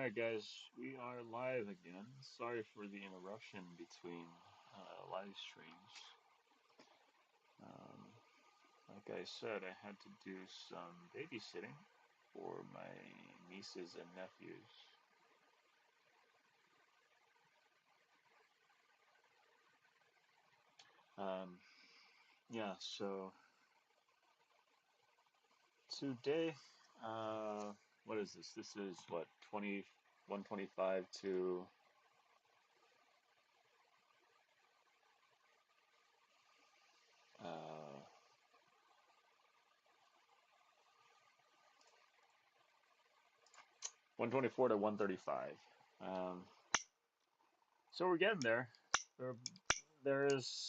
Alright, guys, we are live again. Sorry for the interruption between live streams. Um, like I said, I had to do some babysitting for my nieces and nephews. Um, yeah, so today, what is this? This is what, 125 to 124 to 135. Um, so we're getting there. There, there's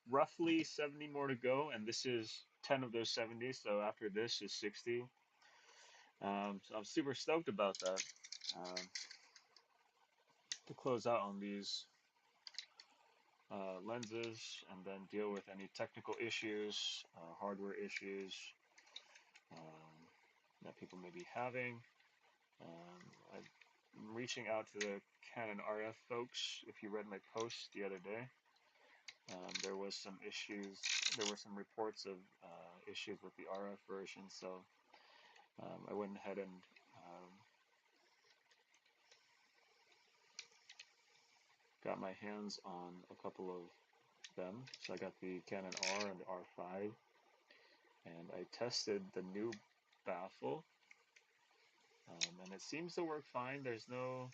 roughly 70 more to go, and this is 10 of those 70. So after this is 60. So I'm super stoked about that. Um, to close out on these lenses and then deal with any technical issues, hardware issues um, that people may be having. I'm reaching out to the Canon RF folks. If you read my post the other day, there was some issues. There were some reports of issues with the RF version, so I went ahead and got my hands on a couple of them. So I got the Canon R and the R5, and I tested the new baffle, and it seems to work fine. There's no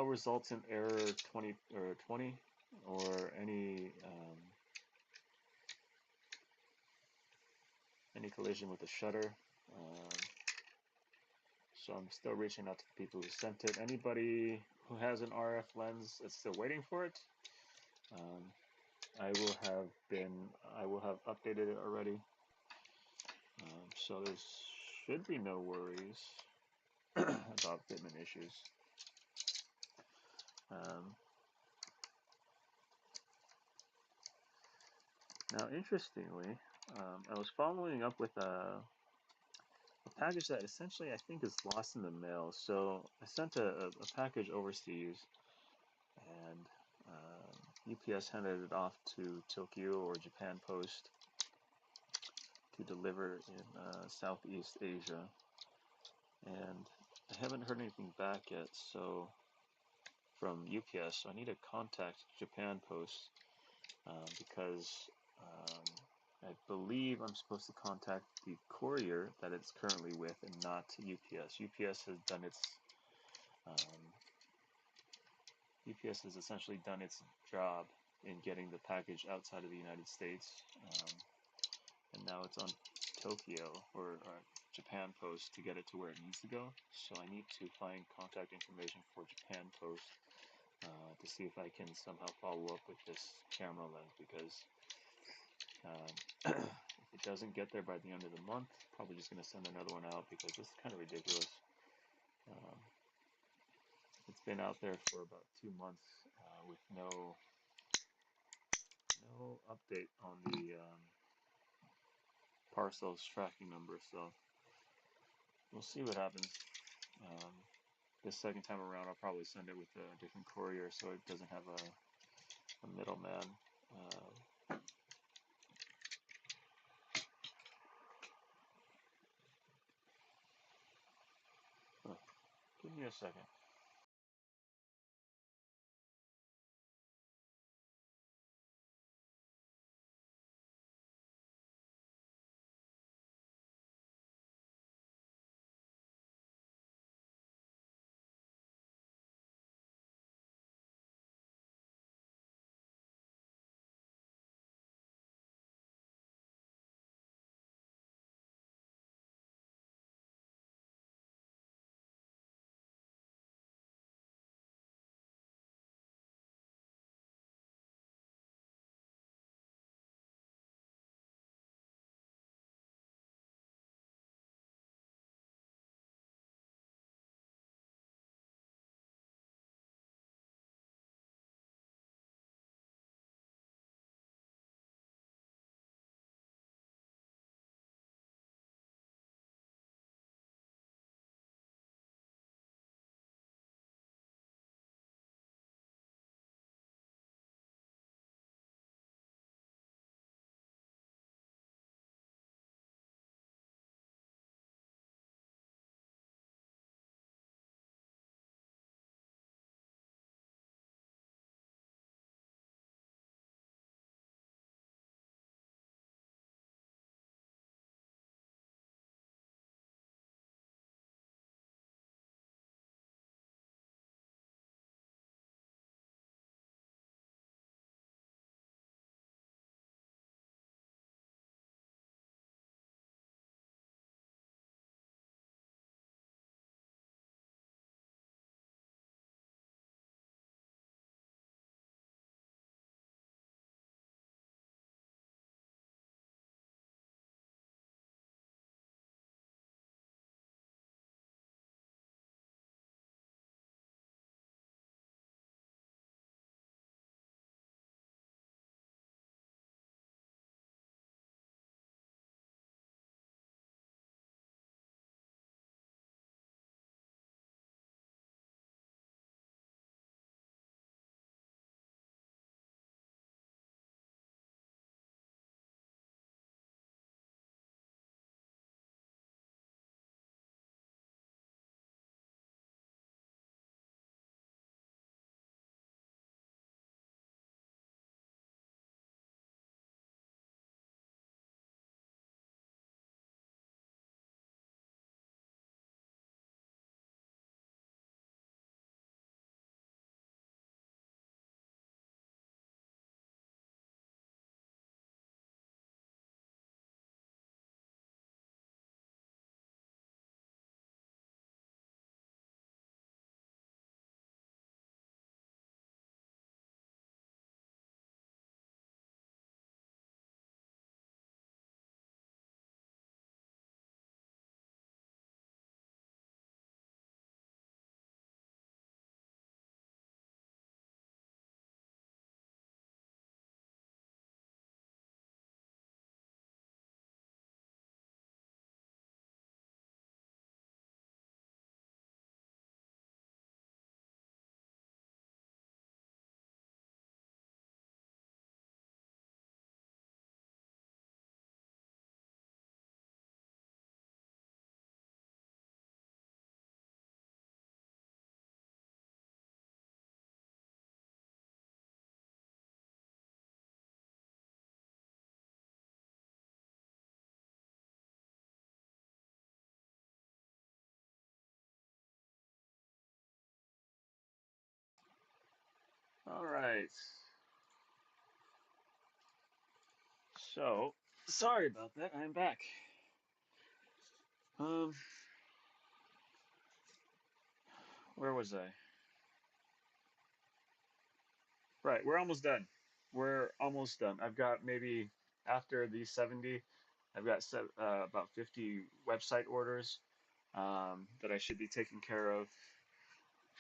resultant error 20 or any collision with the shutter. Um, So I'm still reaching out to the people who sent it. Anybody who has an RF lens that's still waiting for it, um, I will have updated it already. So there should be no worries about fitment issues. Um, Now, interestingly, I was following up with a package that essentially I think is lost in the mail. So I sent a package overseas, and UPS handed it off to Tokyo or Japan Post to deliver in Southeast Asia, and I haven't heard anything back yet. So from UPS, so I need to contact Japan Post because I believe I'm supposed to contact the courier that it's currently with and not UPS. Um, UPS has essentially done its job in getting the package outside of the United States, and now it's on Tokyo or Japan Post to get it to where it needs to go. So I need to find contact information for Japan Post to see if I can somehow follow up with this camera lens because if it doesn't get there by the end of the month, probably just going to send another one out because this is kind of ridiculous. Um, it's been out there for about 2 months with no update on the parcel's tracking number, so we'll see what happens. Um, this second time around, I'll probably send it with a different courier so it doesn't have a middleman. Uh, Give me a second. All right. So, sorry about that. I'm back. Um, where was I? Right, we're almost done. We're almost done. I've got maybe after the 70, I've got about 50 website orders that I should be taking care of.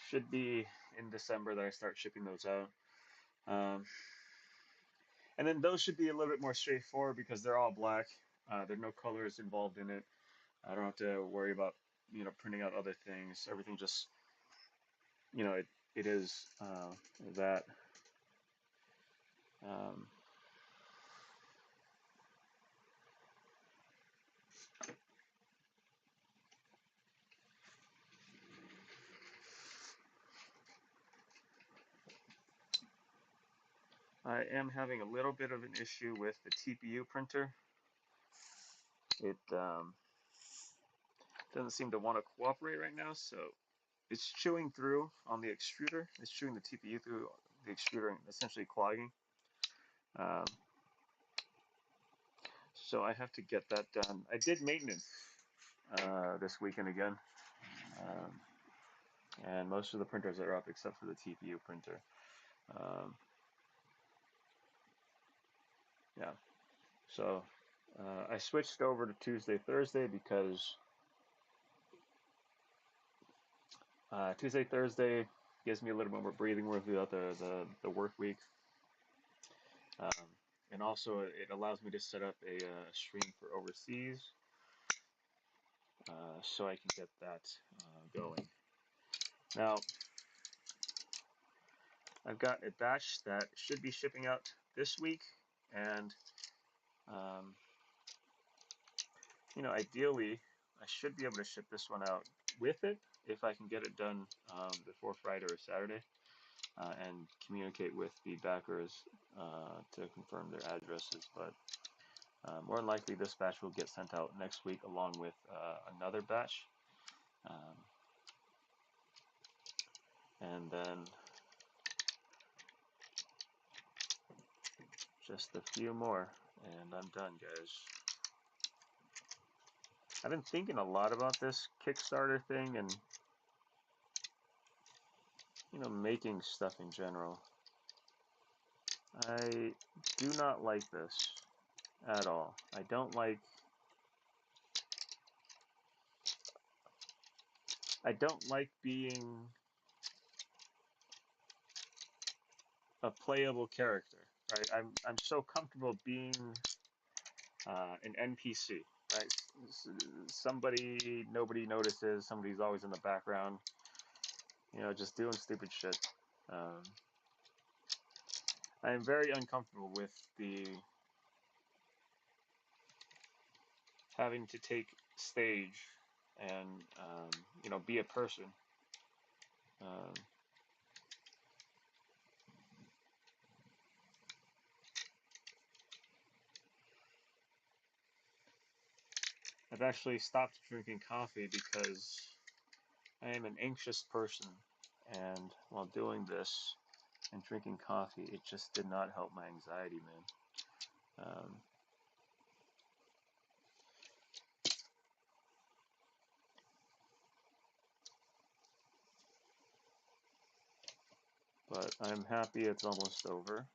Should be in December that I start shipping those out. Um, and then those should be a little bit more straightforward because they're all black. There are no colors involved in it. I don't have to worry about printing out other things. Everything just it is that. Um, I am having a little bit of an issue with the TPU printer. It doesn't seem to want to cooperate right now, so it's chewing through on the extruder. It's chewing the TPU through the extruder and essentially clogging. Um, so I have to get that done. I did maintenance this weekend again, um, and most of the printers are up except for the TPU printer. Um, yeah, so I switched over to Tuesday, Thursday because Tuesday, Thursday gives me a little bit more breathing room throughout the work week. And also, it allows me to set up a stream for overseas so I can get that going. Now, I've got a batch that should be shipping out this week, and um, ideally, I should be able to ship this one out with it if I can get it done before Friday or Saturday. And communicate with the backers to confirm their addresses. But more than likely, this batch will get sent out next week along with another batch. Um, and then just a few more, and I'm done, guys. I've been thinking a lot about this Kickstarter thing and, making stuff in general. I do not like this at all. I don't like being a playable character, right? I'm so comfortable being an NPC, right? Somebody nobody notices. Somebody's always in the background, just doing stupid shit. Um, I am very uncomfortable with the having to take stage and be a person. Um, I've actually stopped drinking coffee because I am an anxious person, and while doing this and drinking coffee, it just did not help my anxiety, man. Um, but I'm happy it's almost over.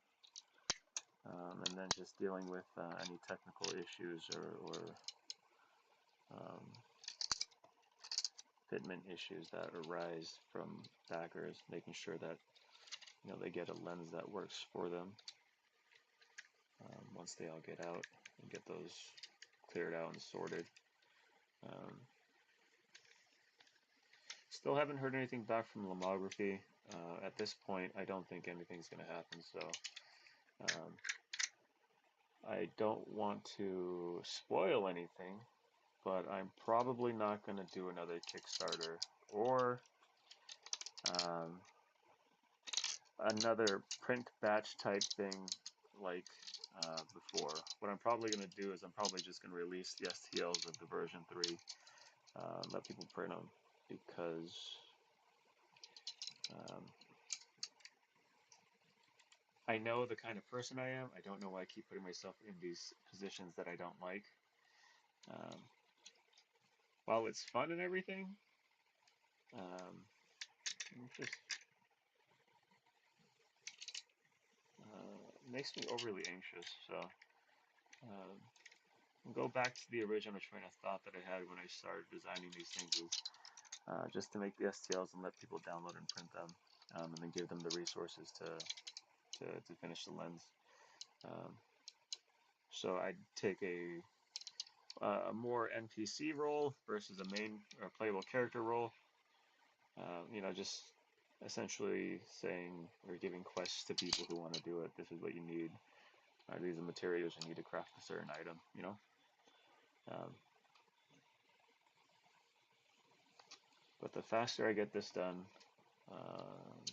And then just dealing with any technical issues or um, fitment issues that arise from backers, making sure that they get a lens that works for them once they all get out and get those cleared out and sorted. Um, Still haven't heard anything back from Lomography. At this point, I don't think anything's going to happen, so um, I don't want to spoil anything, but I'm probably not going to do another Kickstarter or um, another print batch type thing like before. What I'm probably going to do is I'm probably just going to release the STLs of the version 3, let people print them, because um, I know the kind of person I am. I don't know why I keep putting myself in these positions that I don't like. Um, while it's fun and everything, um, it just makes me overly anxious. So um, I'll go back to the original train of thought that I had when I started designing these things is just to make the STLs and let people download and print them, and then give them the resources to finish the lens. Um, so I'd take a more NPC role versus a main or playable character role. Just essentially saying or giving quests to people who want to do it. This is what you need. These are materials you need to craft a certain item. Um, but the faster I get this done,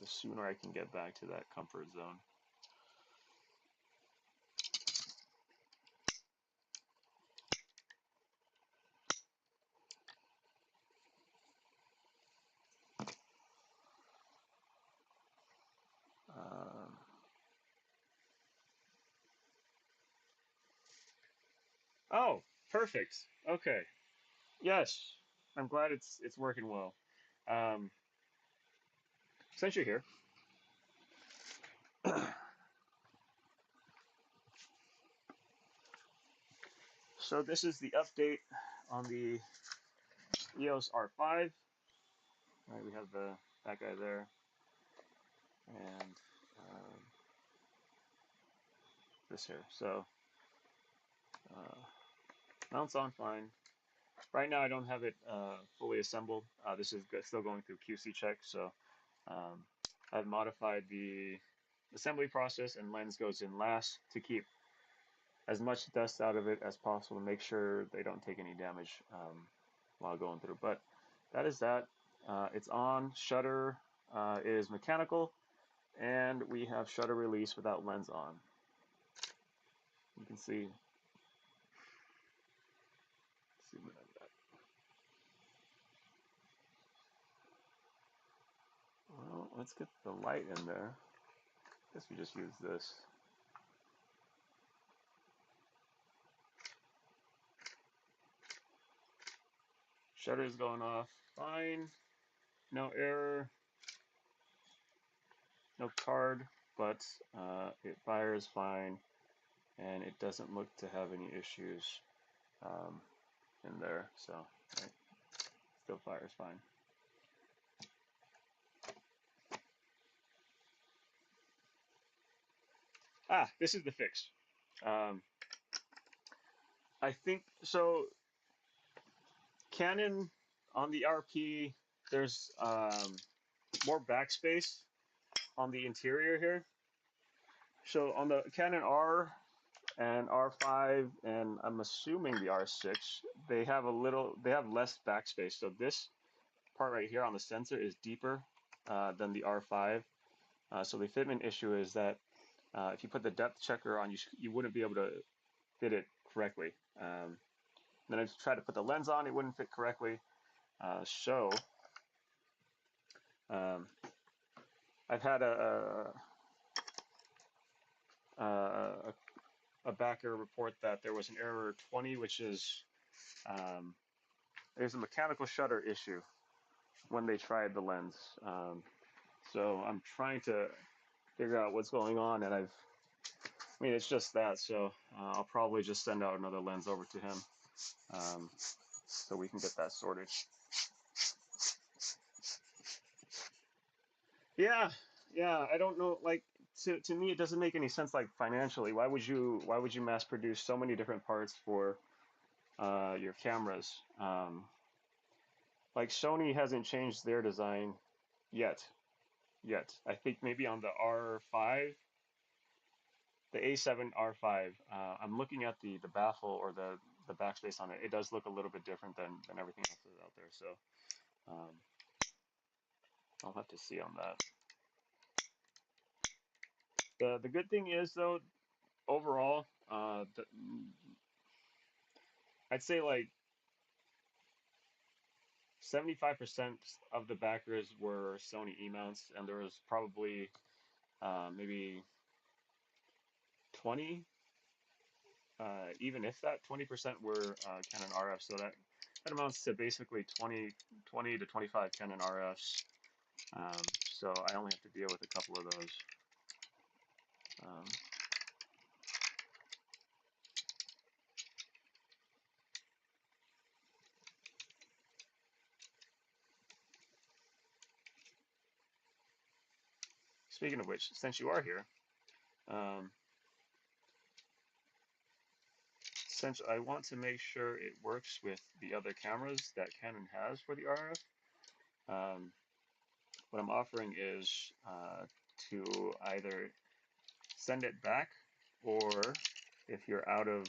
the sooner I can get back to that comfort zone. Um, oh, perfect. Okay. Yes, I'm glad it's working well. Um, since you're here, so this is the update on the EOS R5. All right, we have that guy there, and um, this here. So uh, mounts on fine. Right now, I don't have it fully assembled. This is still going through QC check, so um, I've modified the assembly process, and lens goes in last to keep as much dust out of it as possible to make sure they don't take any damage while going through. But that is that. It's on. Shutter is mechanical, and we have shutter release without lens on. You can see. Well, let's get the light in there. I guess we just use this. Shutter's going off fine. No error. No card, but it fires fine, and it doesn't look to have any issues um, in there. So, right, still fires fine. Ah, this is the fix. Um, I think so. Canon on the RP, there's more backspace on the interior here. So on the Canon R and R5, and I'm assuming the R6, they have less backspace. So this part right here on the sensor is deeper than the R5. So the fitment issue is that if you put the depth checker on, you wouldn't be able to fit it correctly. Then I tried to put the lens on, it wouldn't fit correctly. So um, I've had a, a backer report that there was an error 20, which is um, there's a mechanical shutter issue when they tried the lens. So I'm trying to figure out what's going on, and I mean, it's just that. So I'll probably just send out another lens over to him so we can get that sorted. Yeah, yeah. I don't know. Like to me, it doesn't make any sense. Like financially, why would you mass produce so many different parts for your cameras? Like Sony hasn't changed their design yet. Yet, I think maybe on the R5, the A7 R5. I'm looking at the baffle or the backspace on it. It does look a little bit different than everything else that's out there. So um, I'll have to see on that. The good thing is though, overall, I'd say like 75% of the backers were Sony E mounts, and there was probably maybe 20, even if that 20% were Canon RF, so that amounts to basically 20 to 25 Canon RFs. So I only have to deal with a couple of those. Um, Speaking of which, since you are here, um, since I want to make sure it works with the other cameras that Canon has for the RF, um, what I'm offering is to either send it back, or if you're out of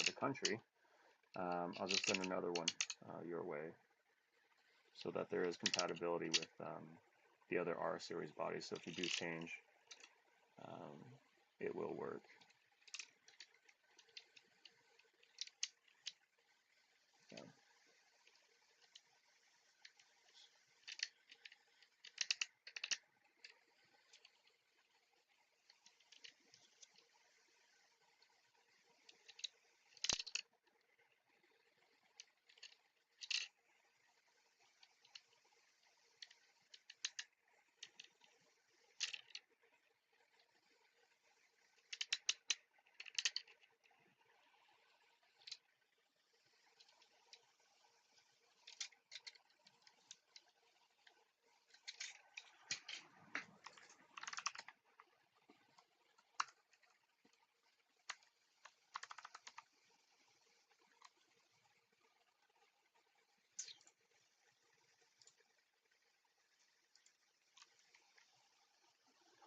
the country, I'll just send another one your way, so that there is compatibility with the other R series bodies. So if you do change, um, it will work. Yeah.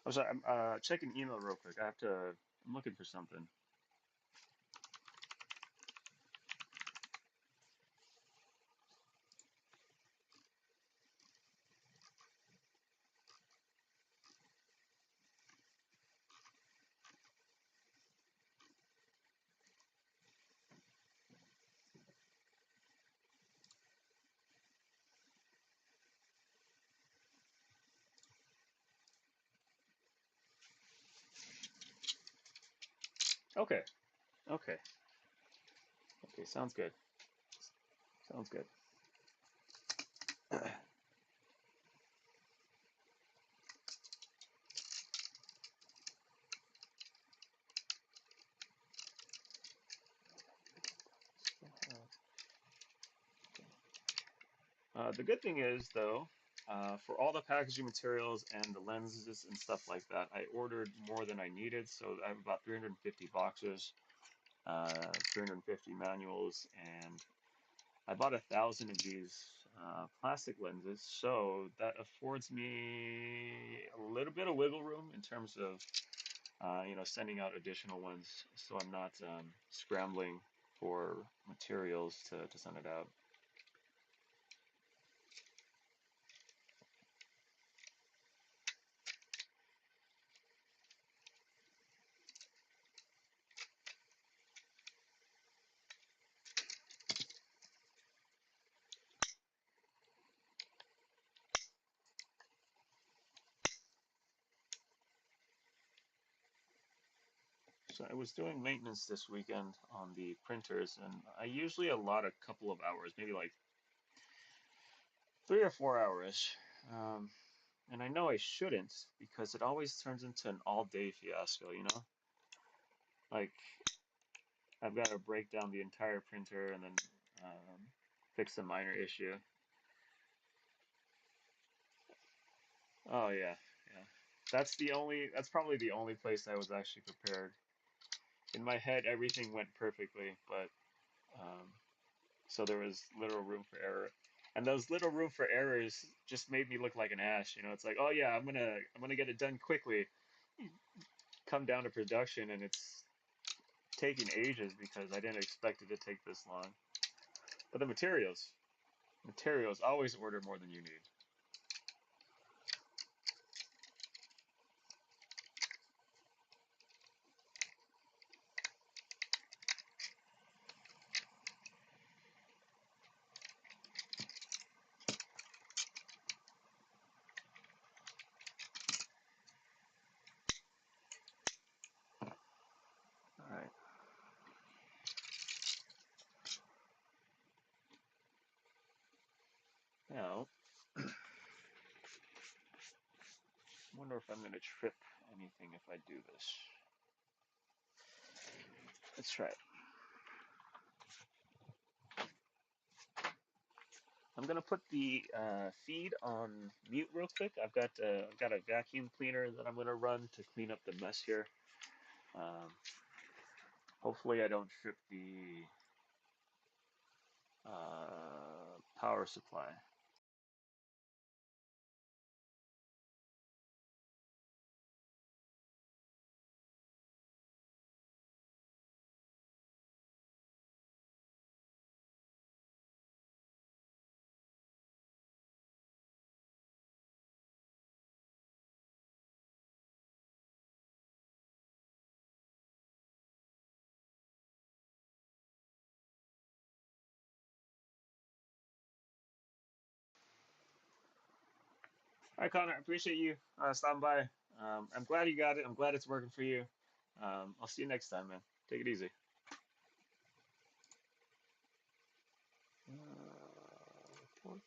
I'm sorry, I'm checking email real quick. I'm looking for something. Okay, okay, okay, sounds good. Sounds good. The good thing is, though, for all the packaging materials and the lenses and stuff like that, I ordered more than I needed, so I have about 350 boxes, 350 manuals, and I bought 1,000 of these plastic lenses, so that affords me a little bit of wiggle room in terms of, sending out additional ones, so I'm not scrambling for materials to send it out. So I was doing maintenance this weekend on the printers, and I usually allot a couple of hours, maybe like 3 or 4 hours. Um, and I know I shouldn't because it always turns into an all-day fiasco, you know? Like, I've got to break down the entire printer and then fix a minor issue. Oh yeah, yeah. That's probably the only place I was actually prepared. In my head, everything went perfectly, but um, so there was little room for error. And those little room for errors just made me look like an ass. It's like, oh yeah, I'm gonna get it done quickly. Come down to production, and it's taking ages because I didn't expect it to take this long. But the materials, always order more than you need. wonder if I'm going to trip anything if I do this. Let's try it. I'm going to put the feed on mute real quick. I've got a vacuum cleaner that I'm going to run to clean up the mess here. Um, Hopefully I don't trip the power supply. All right, Connor, I appreciate you stopping by. I'm glad you got it. I'm glad it's working for you. I'll see you next time, man. Take it easy. Report.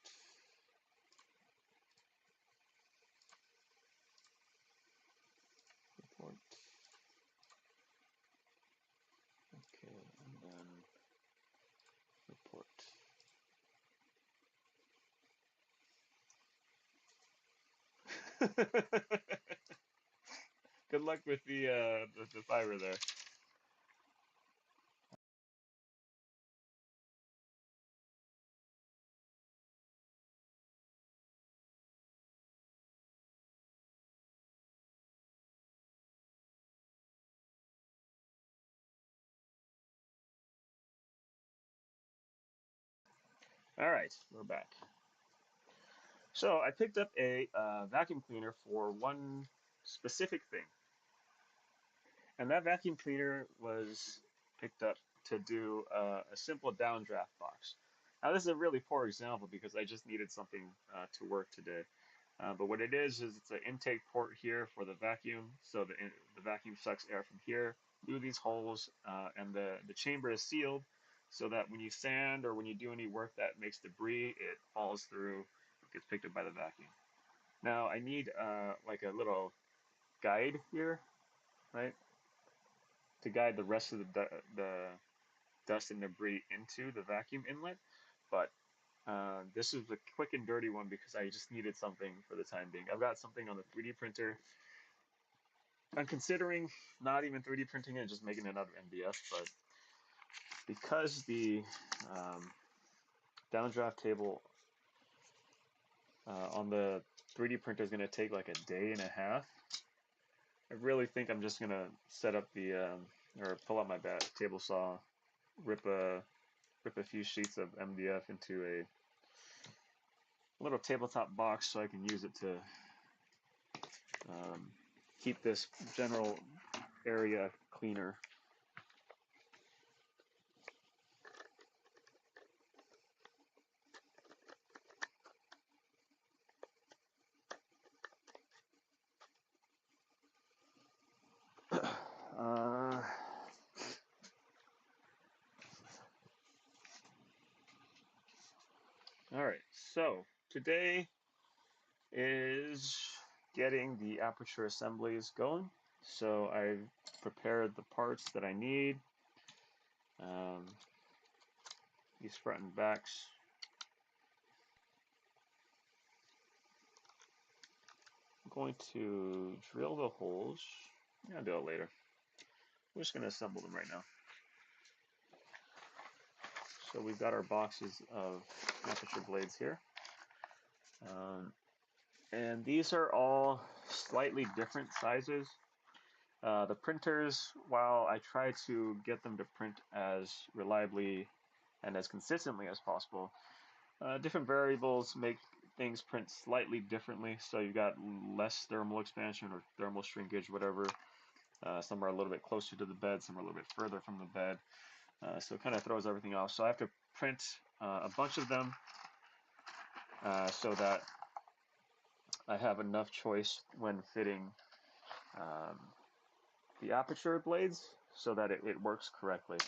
Report. Okay, and then report. Good luck with the fiber there. All right, we're back. So I picked up a vacuum cleaner for one specific thing. And that vacuum cleaner was picked up to do a simple downdraft box. Now, this is a really poor example because I just needed something to work today. But what it is it's an intake port here for the vacuum. So the vacuum sucks air from here through these holes, and the chamber is sealed so that when you sand or when you do any work that makes debris, it falls through, it gets picked up by the vacuum. Now, I need like a little guide here, right? To guide the rest of the dust and debris into the vacuum inlet. But this is a quick and dirty one because I just needed something for the time being. I've got something on the 3D printer. I'm considering not even 3D printing it, just making it out of MDF. But because the downdraft table on the 3D printer is going to take like a day and a half, I really think I'm just going to set up the or pull out my table saw, rip a few sheets of MDF into a little tabletop box so I can use it to um, keep this general area cleaner. Uh, all right, so today is getting the aperture assemblies going. So I've prepared the parts that I need. Um, these front and backs. I'm going to drill the holes. I'll do it later. We're just going to assemble them right now. So we've got our boxes of aperture blades here. And these are all slightly different sizes. The printers, while I try to get them to print as reliably and as consistently as possible, different variables make things print slightly differently. So you've got less thermal expansion or thermal shrinkage, whatever. Some are a little bit closer to the bed, some are a little bit further from the bed. So it kind of throws everything off. So I have to print a bunch of them so that I have enough choice when fitting um, the aperture blades so that it works correctly.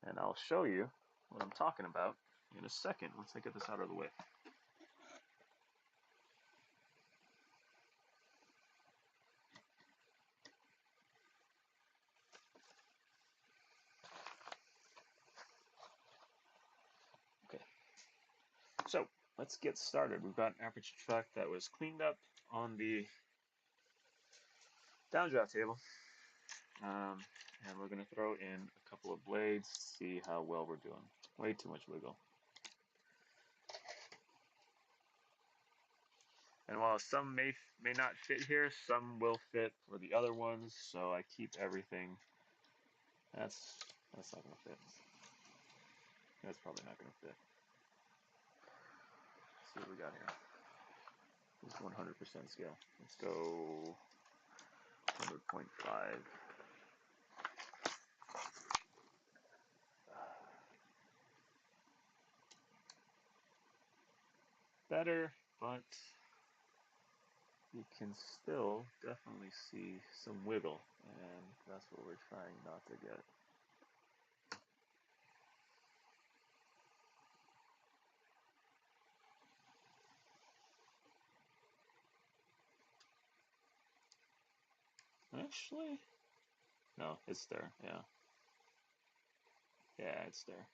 And I'll show you what I'm talking about in a second once I get this out of the way. let's get started. We've got an aperture track that was cleaned up on the downdraft table. Um, and we're going to throw in a couple of blades, see how well we're doing. Way too much wiggle. And while some may not fit here, some will fit for the other ones, so I keep everything. That's not going to fit. That's probably not going to fit. Let's see what we got here. This is 100% scale. Let's go 100.5. Better, but you can still definitely see some wiggle, and that's what we're trying not to get. Actually, no, it's there. Yeah, yeah, it's there.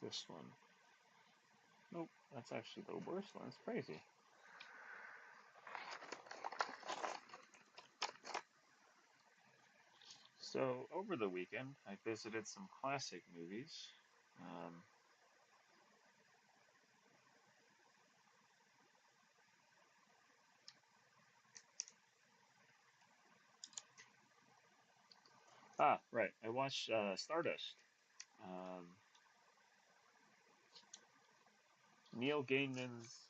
This one. Nope, that's actually the worst one. It's crazy. So, over the weekend, I visited some classic movies. Um, right. I watched Stardust. Um, Neil Gaiman's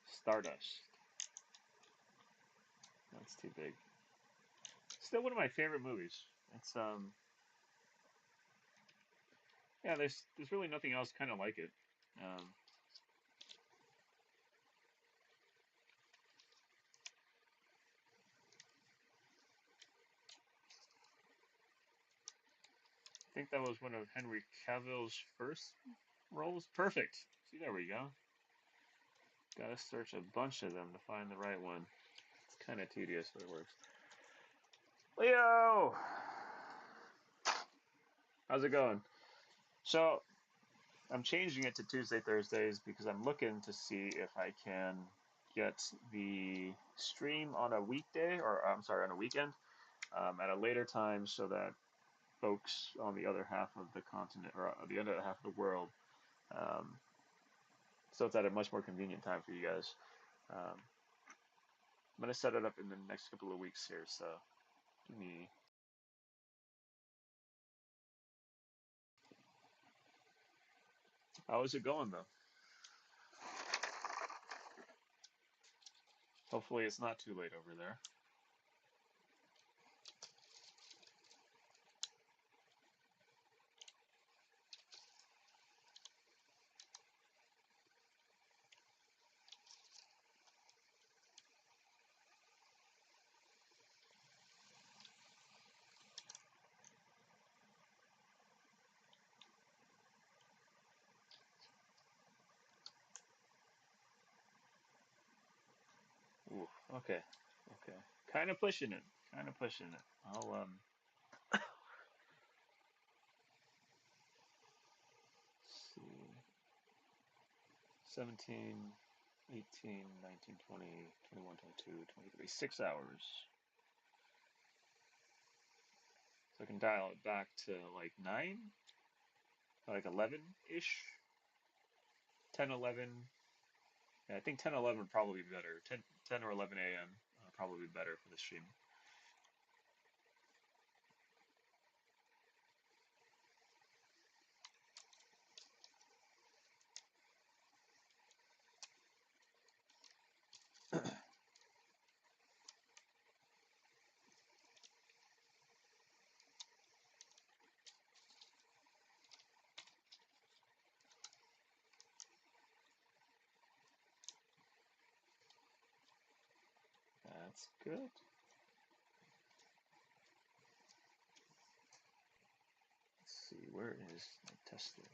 Stardust. That's too big. Still one of my favorite movies. It's yeah. There's really nothing else kind of like it. Um, I think that was one of Henry Cavill's first roles. Perfect. See, there we go. Got to search a bunch of them to find the right one. It's kind of tedious, but it works. Leo, how's it going? So I'm changing it to Tuesday, Thursdays because I'm looking to see if I can get the stream on a weekday, or I'm sorry, on a weekend, at a later time so that folks on the other half of the continent or the other half of the world, um, so it's at a much more convenient time for you guys. Um, I'm gonna set it up in the next couple of weeks here, so give me. How is it going though? Hopefully it's not too late over there. Ooh, okay, okay. Kind of pushing it. Kind of pushing it. I'll see. 17, 18, 19, 20, 21, 22, 23. 6 hours. So I can dial it back to like 9, like 11-ish. 10, 11. Yeah, I think 10, 11 would probably be better. 10 or 11 a.m. Probably be better for the stream. That's good. where is my Tesla?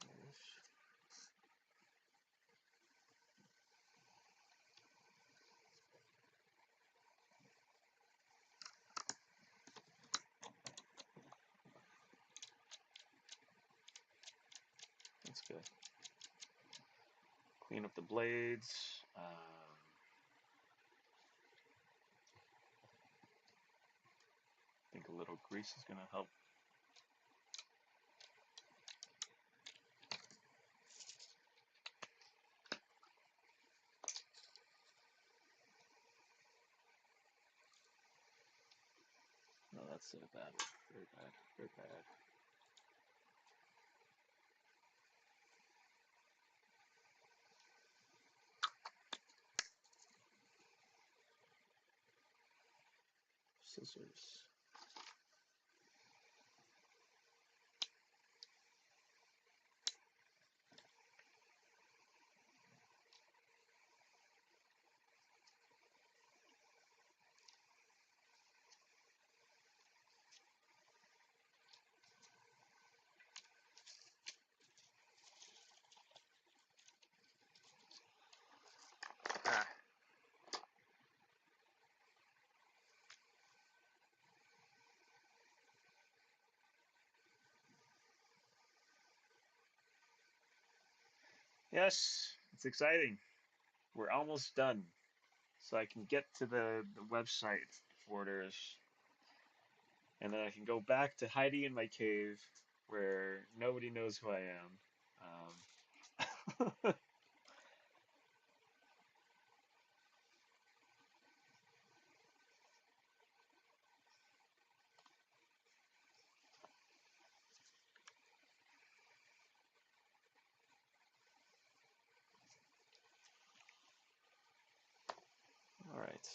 That's good. Clean up the blades. I think a little grease is going to help. No, that's bad. Very bad. Very bad. Scissors. Ah. Yes, it's exciting. We're almost done. So I can get to the website for this, and then I can go back to hiding in my cave where nobody knows who I am. Um, all right.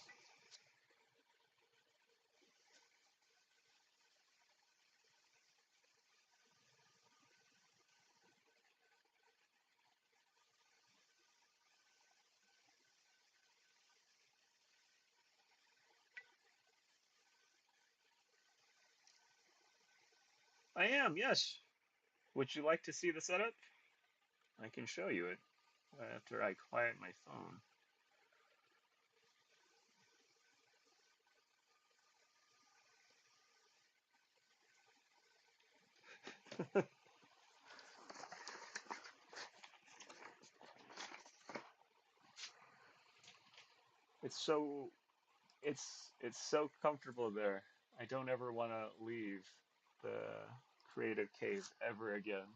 I am, yes. Would you like to see the setup? I can show you it after I quiet my phone. It's so it's so comfortable there. I don't ever want to leave the creative cave ever again.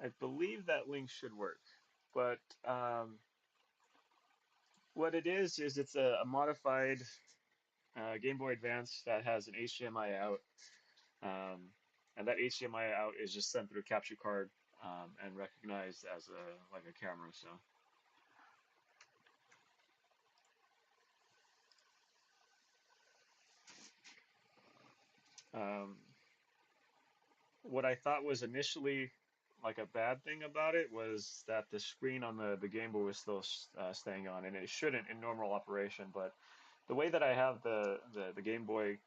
I believe that link should work, but what it is it's a modified Game Boy Advance that has an HDMI out, um, and that HDMI out is just sent through a capture card and recognized as a like a camera. So um, what I thought was initially like a bad thing about it was that the screen on the Game Boy was still staying on, and it shouldn't in normal operation. But the way that I have the Game Boy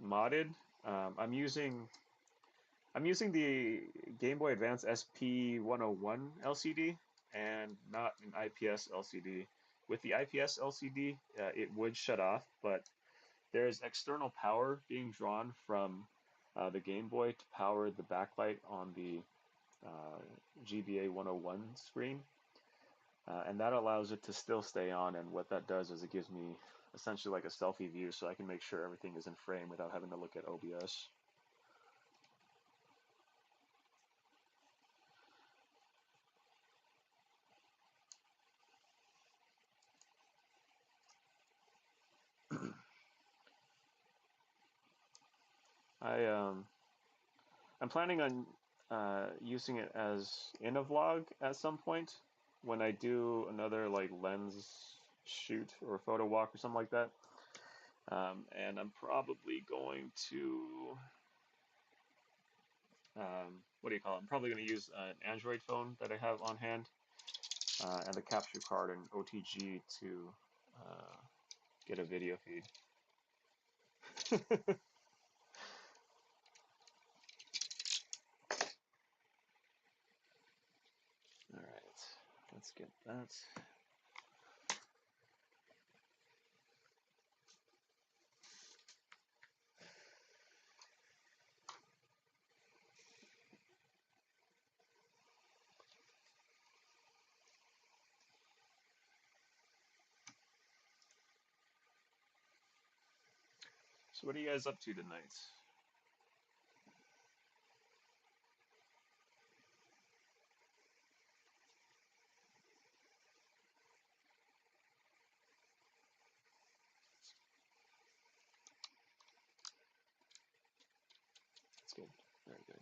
modded, I'm using the Game Boy Advance SP101 LCD and not an IPS LCD. With the IPS LCD, it would shut off, but there's external power being drawn from the Game Boy to power the backlight on the uh, GBA 101 screen, and that allows it to still stay on. And what that does is it gives me essentially like a selfie view, so I can make sure everything is in frame without having to look at OBS. I I'm planning on using it as in a vlog at some point when I do another like lens shoot or photo walk or something like that. And I'm probably going to, what do you call it? I'm probably going to use an Android phone that I have on hand and the capture card and OTG to uh, get a video feed. All right, let's get that. So what are you guys up to tonight? That's good. Very good.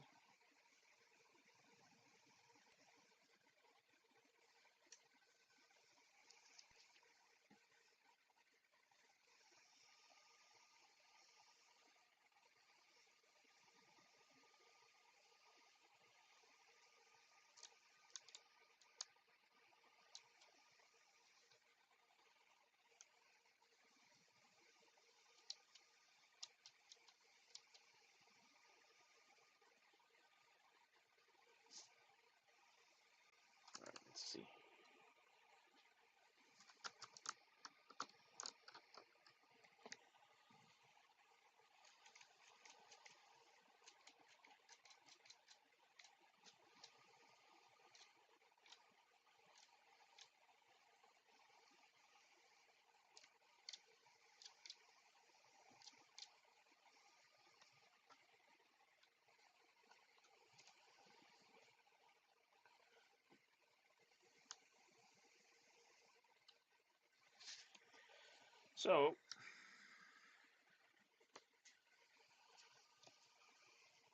All right, let's see. So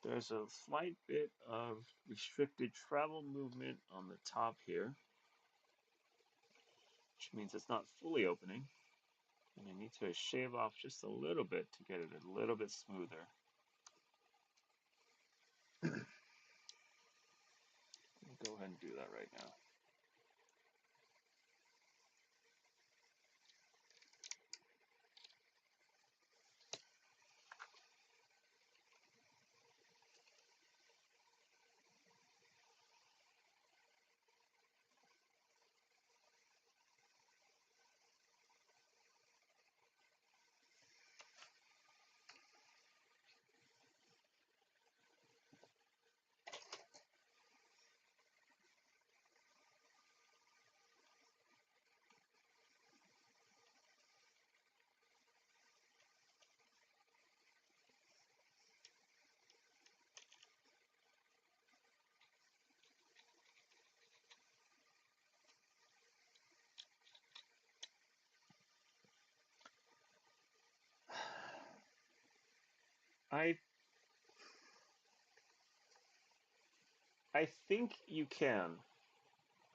there's a slight bit of restricted travel movement on the top here, which means it's not fully opening. And I need to shave off just a little bit to get it a little bit smoother. I'll go ahead and do that right now. I I think you can.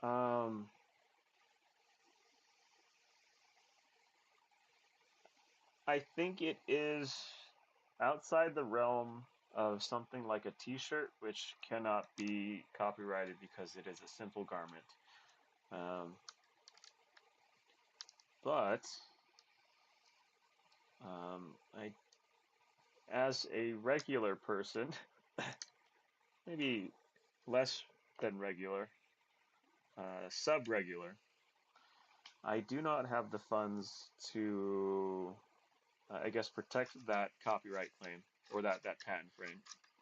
Um, I think it is outside the realm of something like a T-shirt, which cannot be copyrighted because it is a simple garment. Um, but I, as a regular person, maybe less than regular, sub-regular, I do not have the funds to, I guess, protect that copyright claim or that patent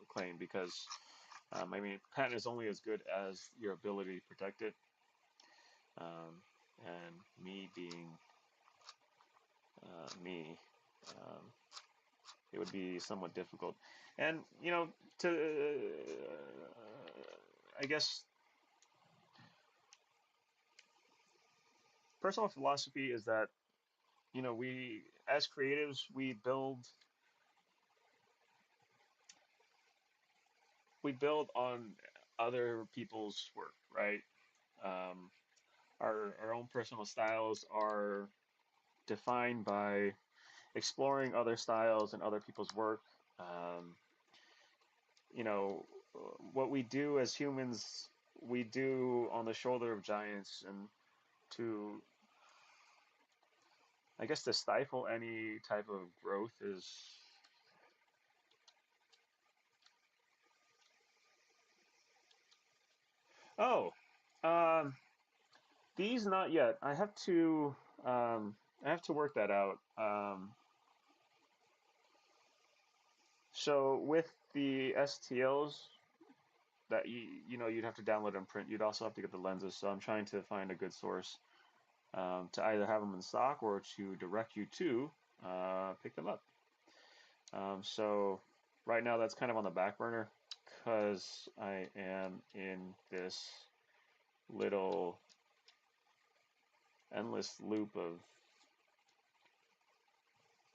claim because, I mean, patent is only as good as your ability to protect it. And me being me, um, it would be somewhat difficult. And I guess personal philosophy is that we as creatives we build on other people's work, right? Um, our own personal styles are defined by exploring other styles and other people's work. Um, you know, what we do as humans, we do on the shoulder of giants, and to, I guess, to stifle any type of growth is. Oh, um, these not yet. I have to work that out. So with the STLs that you'd have to download and print, you'd also have to get the lenses. So I'm trying to find a good source to either have them in stock or to direct you to pick them up. So right now that's kind of on the back burner because I am in this little endless loop of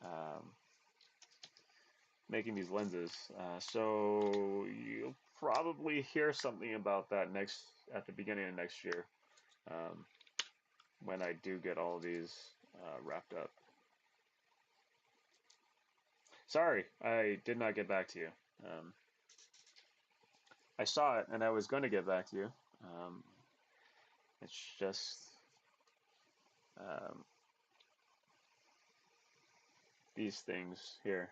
um, making these lenses. So you'll probably hear something about that next at the beginning of next year um, when I do get all of these wrapped up. Sorry, I did not get back to you. Um, I saw it and I was going to get back to you. It's just um, these things here.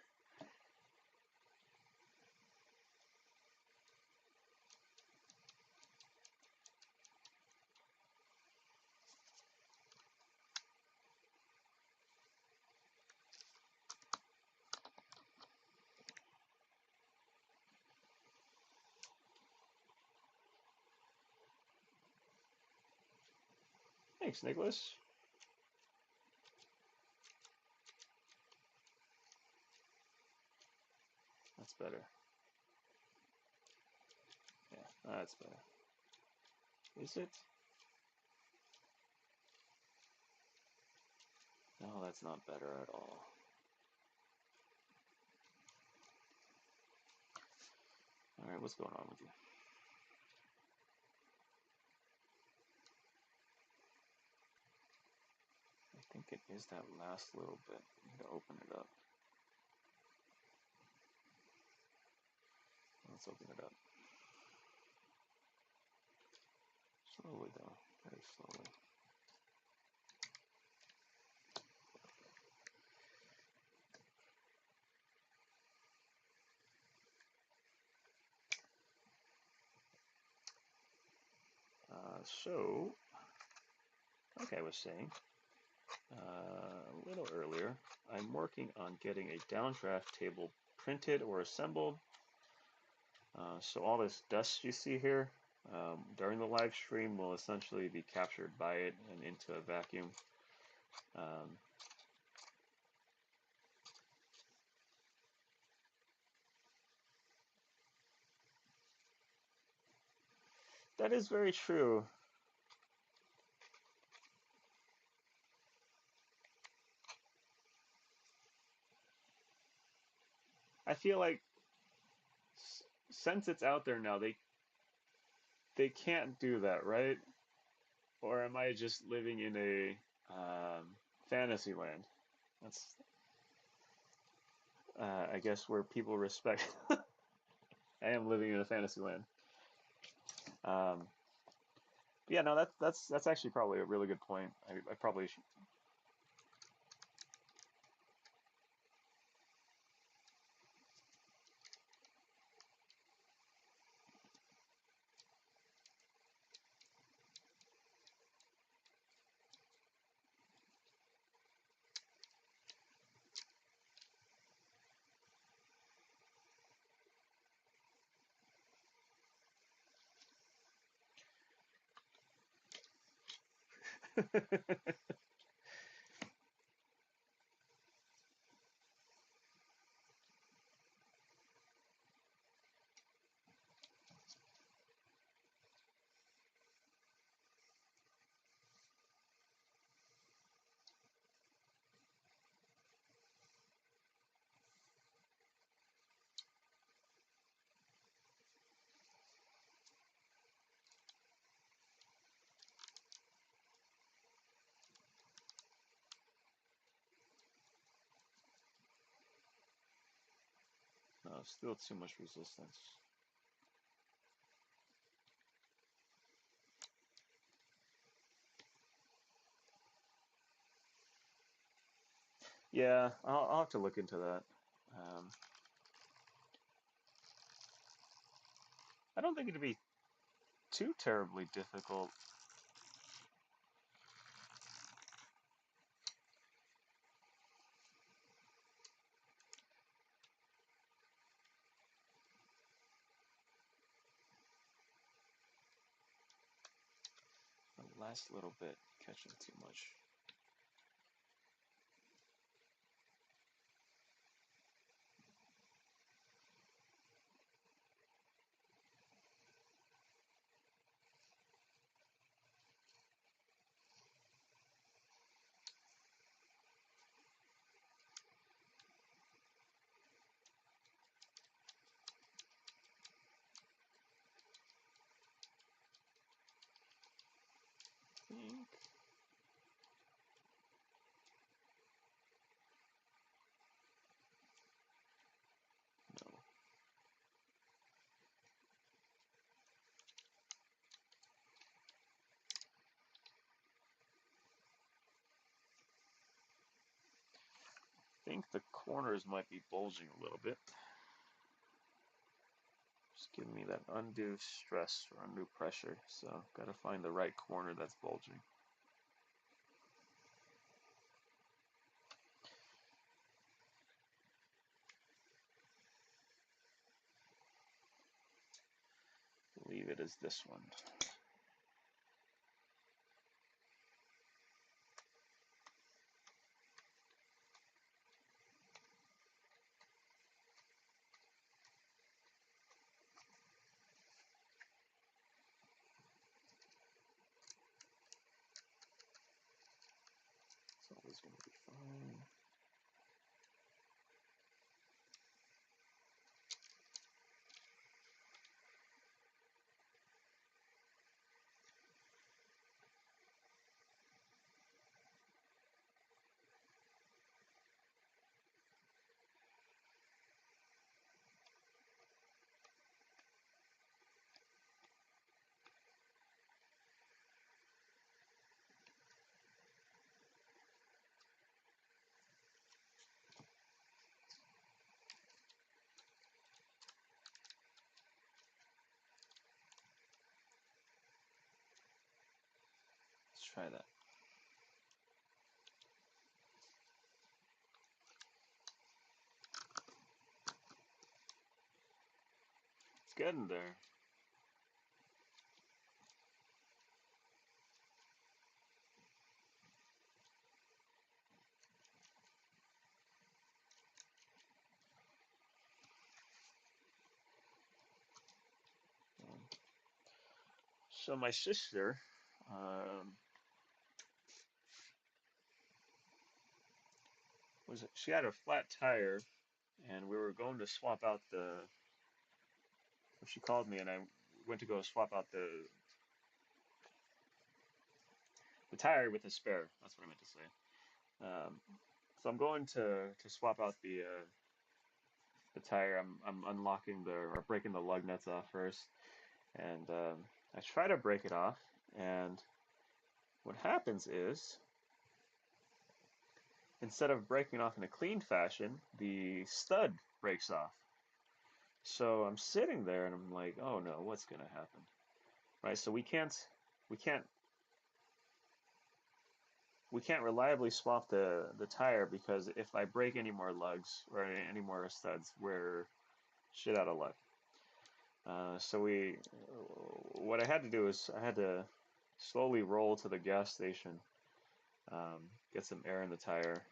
Thanks, Nicholas. That's better. Yeah, that's better. Is it? No, that's not better at all. All right, what's going on with you? I think it is that last little bit. I need to open it up. Let's open it up. Slowly, though. Very slowly. So, like I was saying a little earlier, I'm working on getting a downdraft table printed or assembled. So all this dust you see here during the live stream will essentially be captured by it and into a vacuum. Um, that is very true. I feel like since it's out there now, they can't do that, right? Or am I just living in a fantasy land? That's, I guess, where people respect. I am living in a fantasy land. Um, yeah, no, that's actually probably a really good point. I probably should. Still too much resistance. Yeah, I'll have to look into that. Um, I don't think it'd be too terribly difficult. The last little bit catching too much. I think. No. I think the corners might be bulging a little bit. Just giving me that undue stress or undue pressure. So got to find the right corner that's bulging. I believe it is this one. It's always going to be fine. Let's try that. It's getting there. So my sister, um, she had a flat tire, and we were going to swap out the. She called me, and I went to go swap out the tire with a spare. That's what I meant to say. Um, so I'm going to swap out the tire. I'm unlocking the or breaking the lug nuts off first, and I try to break it off, and what happens is instead of breaking off in a clean fashion, the stud breaks off. So I'm sitting there and I'm like, oh no, what's gonna happen? Right? So we can't we can't reliably swap the tire because if I break any more lugs or any more studs, we're shit out of luck. So what I had to do is I had to slowly roll to the gas station, get some air in the tire,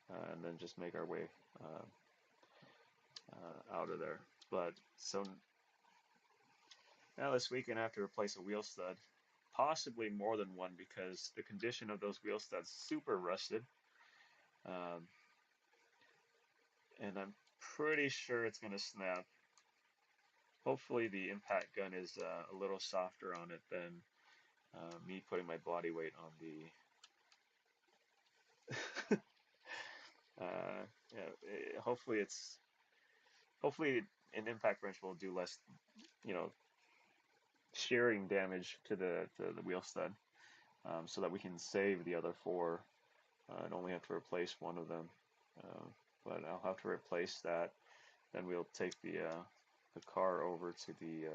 and then just make our way uh, out of there. But so now this weekend I have to replace a wheel stud, possibly more than one because the condition of those wheel studs super rusted, um, and I'm pretty sure it's going to snap. Hopefully the impact gun is a little softer on it than me putting my body weight on the. Yeah, hopefully an impact wrench will do less, you know, shearing damage to the wheel stud, so that we can save the other four and only have to replace one of them. Uh, but I'll have to replace that. Then we'll take the car over to the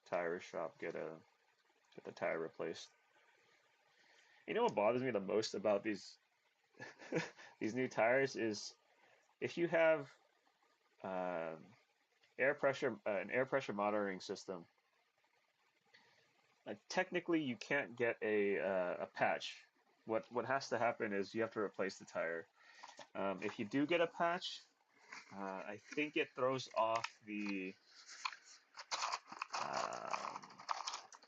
tire shop, get the tire replaced. You know what bothers me the most about these these new tires is if you have um an air pressure monitoring system. Technically, you can't get a patch. What has to happen is you have to replace the tire. If you do get a patch, I think it throws off um,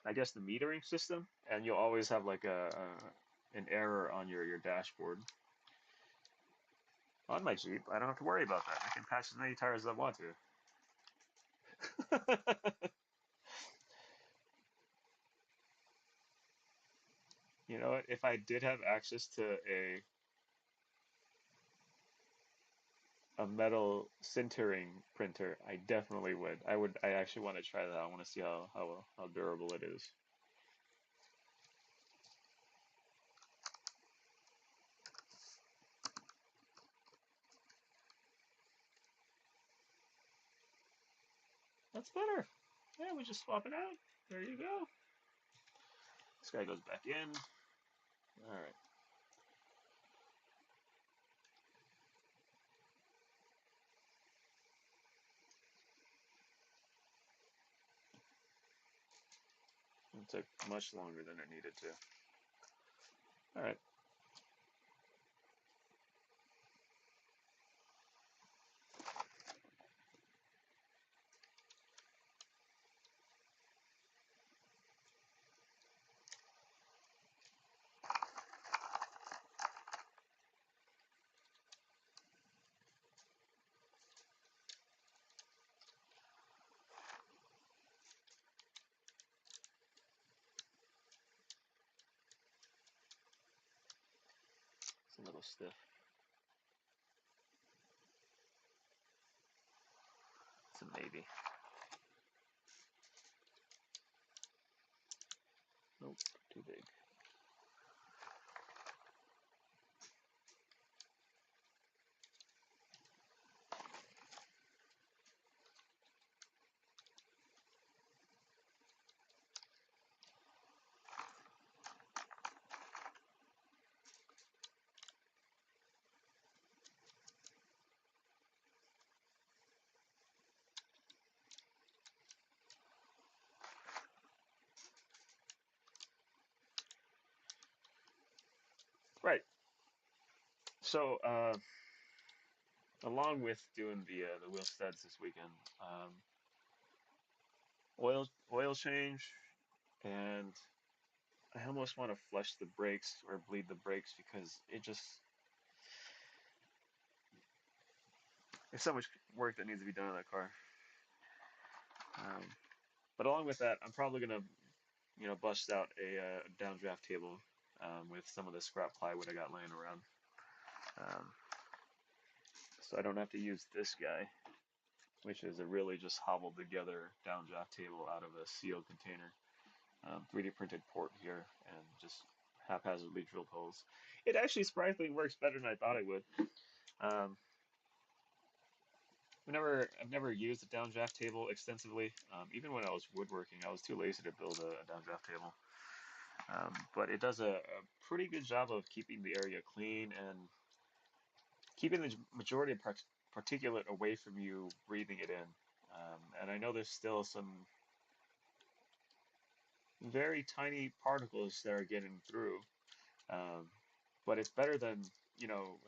I guess the metering system, and you'll always have like a an error on your dashboard. On my Jeep, I don't have to worry about that. I can patch as many tires as I want to. You know what? If I did have access to a metal sintering printer, I definitely would. I would. I actually want to try that. I want to see how durable it is. That's better. Yeah, we just swap it out. There you go. This guy goes back in. All right. It took much longer than it needed to. All right. It's a little stiff. It's a maybe. Nope. Too big. Right. So, along with doing the wheel studs this weekend, oil change, and I almost want to flush the brakes or bleed the brakes because there's so much work that needs to be done on that car. Um, but along with that, I'm probably gonna bust out a downdraft table with some of the scrap plywood I got laying around, um, so I don't have to use this guy, which is a really just hobbled together downdraft table out of a sealed container. 3D printed port here and just haphazardly drilled holes. It actually surprisingly works better than I thought it would. Um, I've never used a downdraft table extensively. Even when I was woodworking, I was too lazy to build a downdraft table. But it does a pretty good job of keeping the area clean and keeping the majority of particulate away from you breathing it in. And I know there's still some very tiny particles that are getting through, um, but it's better than, you know,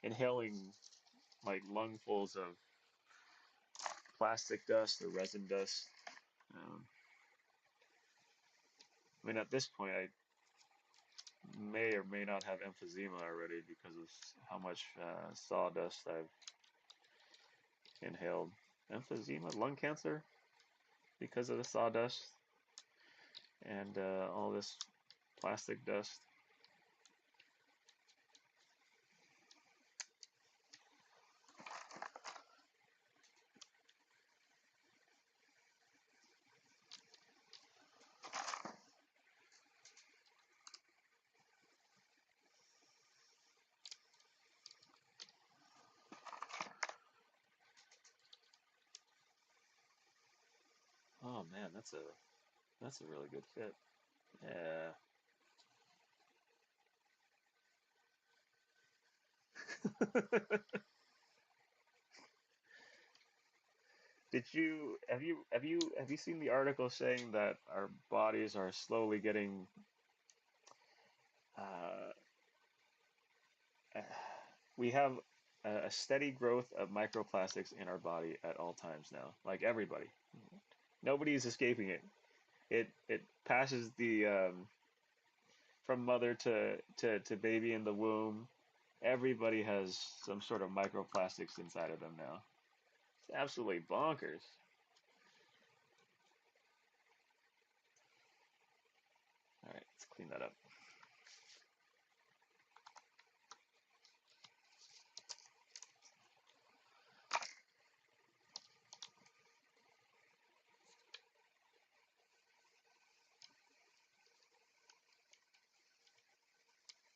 inhaling like lungfuls of plastic dust or resin dust. Um, I mean, at this point, I may or may not have emphysema already because of how much sawdust I've inhaled. Emphysema, lung cancer because of the sawdust and all this plastic dust. Oh man, that's a really good fit. Yeah. Have you seen the article saying that our bodies are slowly getting uh, we have a steady growth of microplastics in our body at all times now. Like everybody, nobody's escaping it. It passes the from mother to baby in the womb. Everybody has some sort of microplastics inside of them now. It's absolutely bonkers. All right, let's clean that up.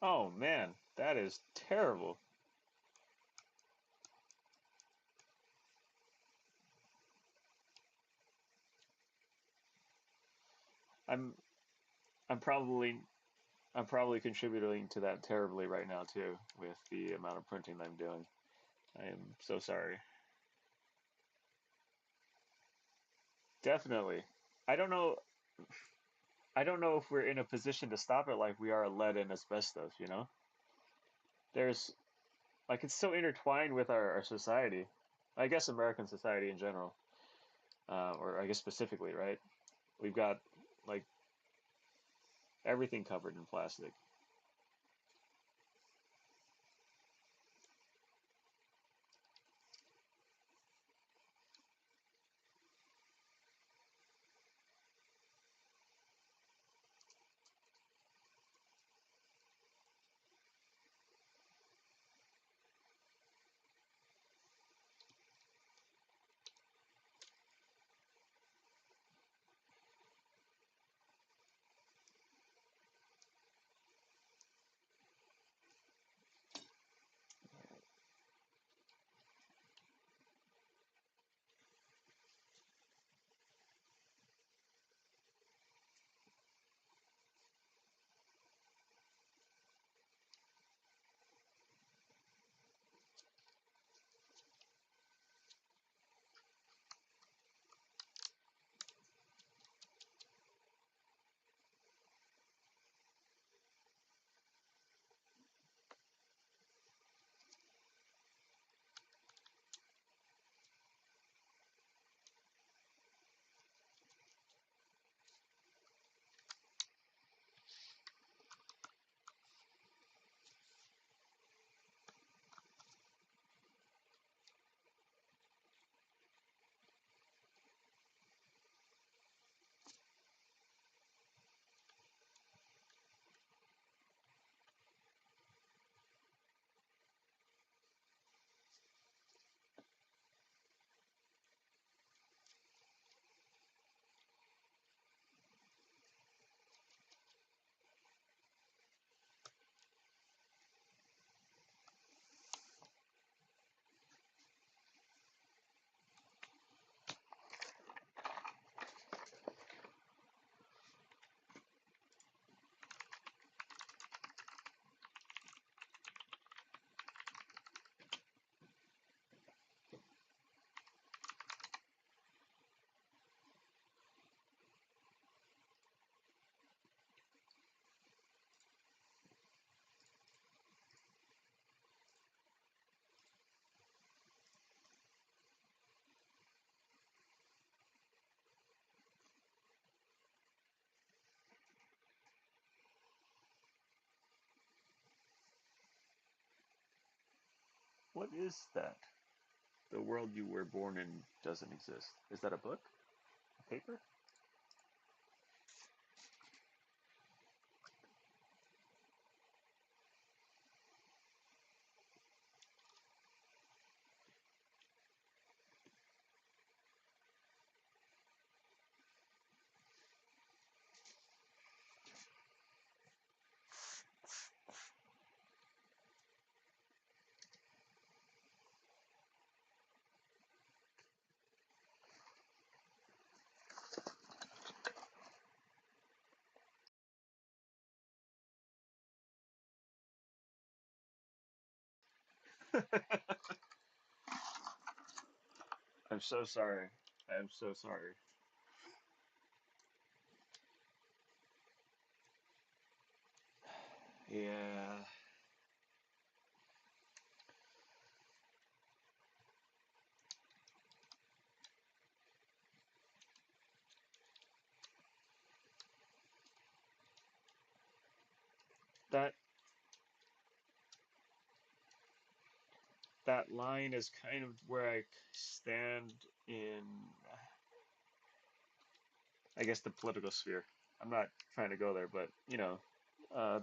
Oh man, that is terrible. I'm I'm probably I'm probably contributing to that terribly right now too, with the amount of printing I'm doing. I am so sorry. Definitely. I don't know. I don't know if we're in a position to stop it like we are lead and asbestos. There's like it's so intertwined with our society. I guess American society in general, or I guess specifically, right? We've got like everything covered in plastic. What is that? The world you were born in doesn't exist. Is that a book? A paper? I'm so sorry. I'm so sorry. Yeah, that that line is kind of where I stand in, I guess, the political sphere. I'm not trying to go there, but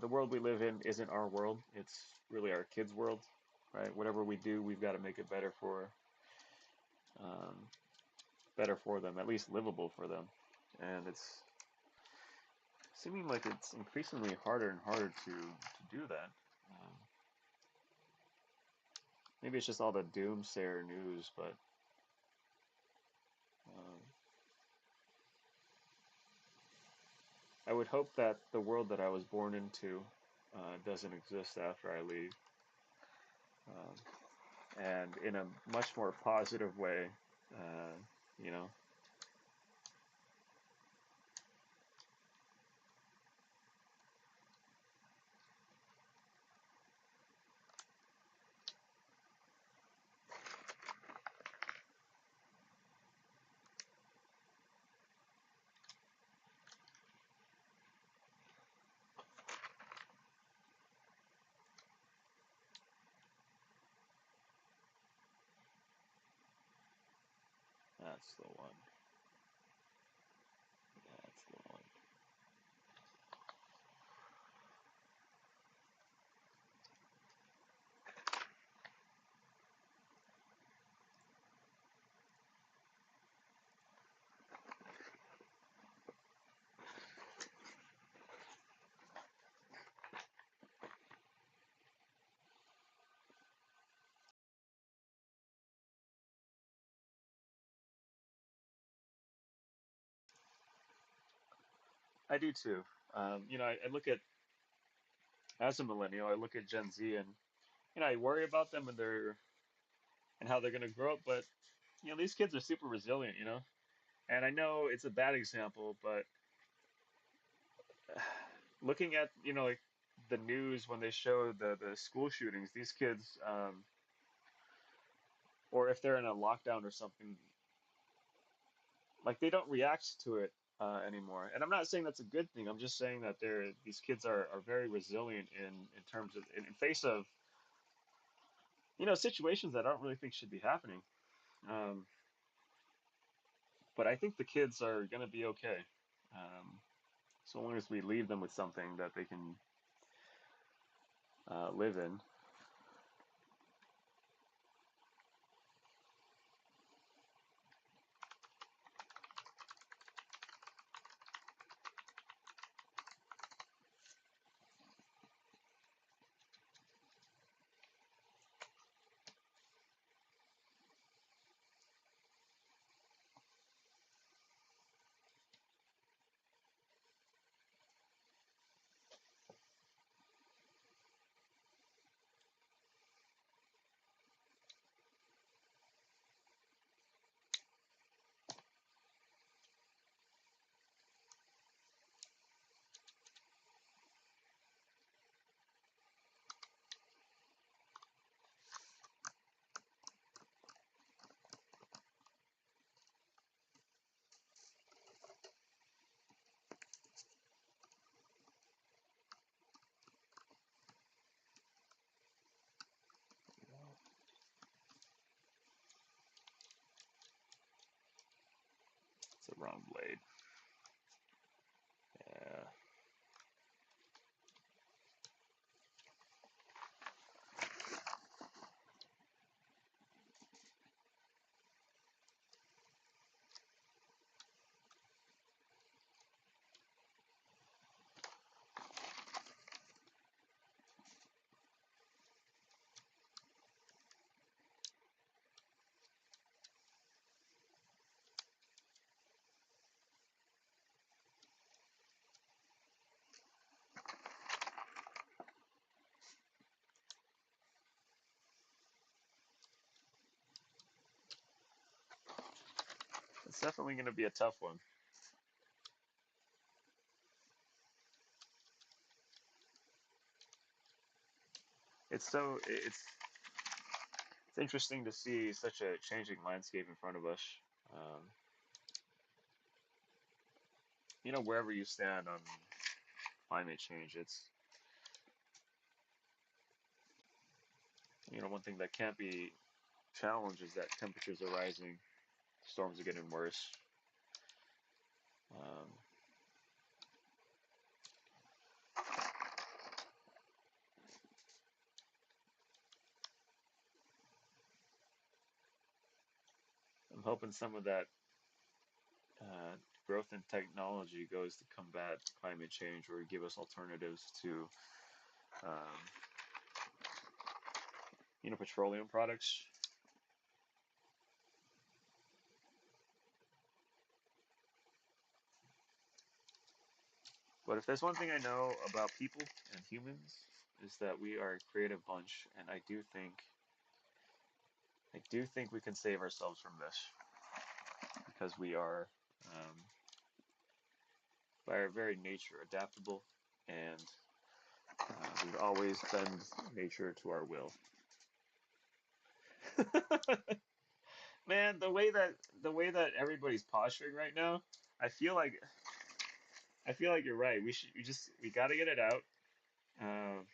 the world we live in isn't our world. It's really our kids' world, right? Whatever we do, we've got to make it um, better for them, at least livable for them. And it's seeming like it's increasingly harder and harder to do that. Um, Maybe it's just all the doomsayer news, but um, I would hope that the world that I was born into doesn't exist after I leave, um, and in a much more positive way. Uh, you know, that's the one. That's the one. I do too. I look at as a millennial, I look at Gen Z, and I worry about them and how they're going to grow up. But these kids are super resilient. And I know it's a bad example, but looking at like the news when they show the school shootings, these kids, or if they're in a lockdown or something, like they don't react to it anymore. And I'm not saying that's a good thing. I'm just saying that these kids are very resilient in terms of in face of situations that I don't really think should be happening. Um, but I think the kids are gonna be okay, um, so long as we leave them with something that they can live in. It's a wrong blade. Yeah. definitely going to be a tough one. It's interesting to see such a changing landscape in front of us. Um, wherever you stand on climate change, it's one thing that can't be challenged is that temperatures are rising, storms are getting worse. Um, I'm hoping some of that uh, growth in technology goes to combat climate change or give us alternatives to, um, petroleum products. But if there's one thing I know about people and humans, is that we are a creative bunch, and I do think we can save ourselves from this because we are, um, by our very nature, adaptable, and we've always bend nature to our will. Man, the way that everybody's posturing right now, I feel like I feel like you're right. We got to get it out. Um,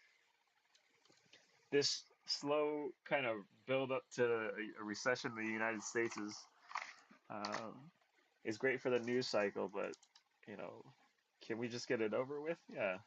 this slow kind of build up to a recession in the United States um, is great for the news cycle, but you know, can we just get it over with? Yeah.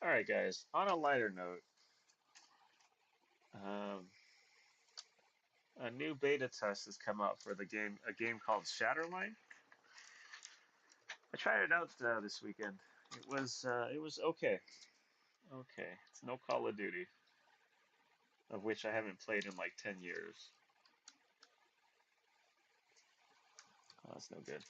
All right, guys. On a lighter note, um, a new beta test has come out for a game called Shatterline. I tried it out this weekend. It was okay. Okay, it's no Call of Duty, of which I haven't played in like 10 years. Oh, that's no good.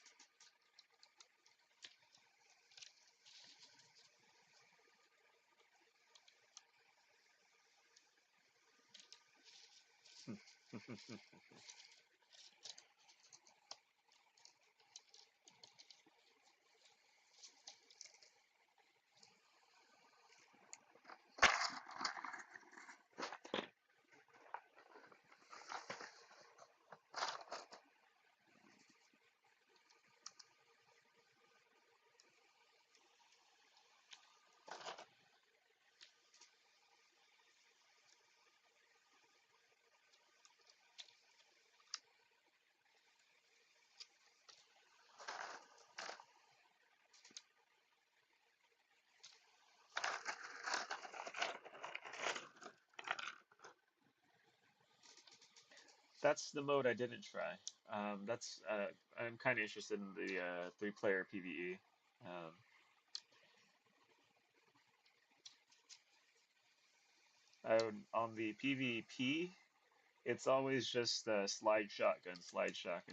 That's the mode I didn't try. I'm kind of interested in the three-player PvE. Um, on the PvP, it's always just slide shotgun,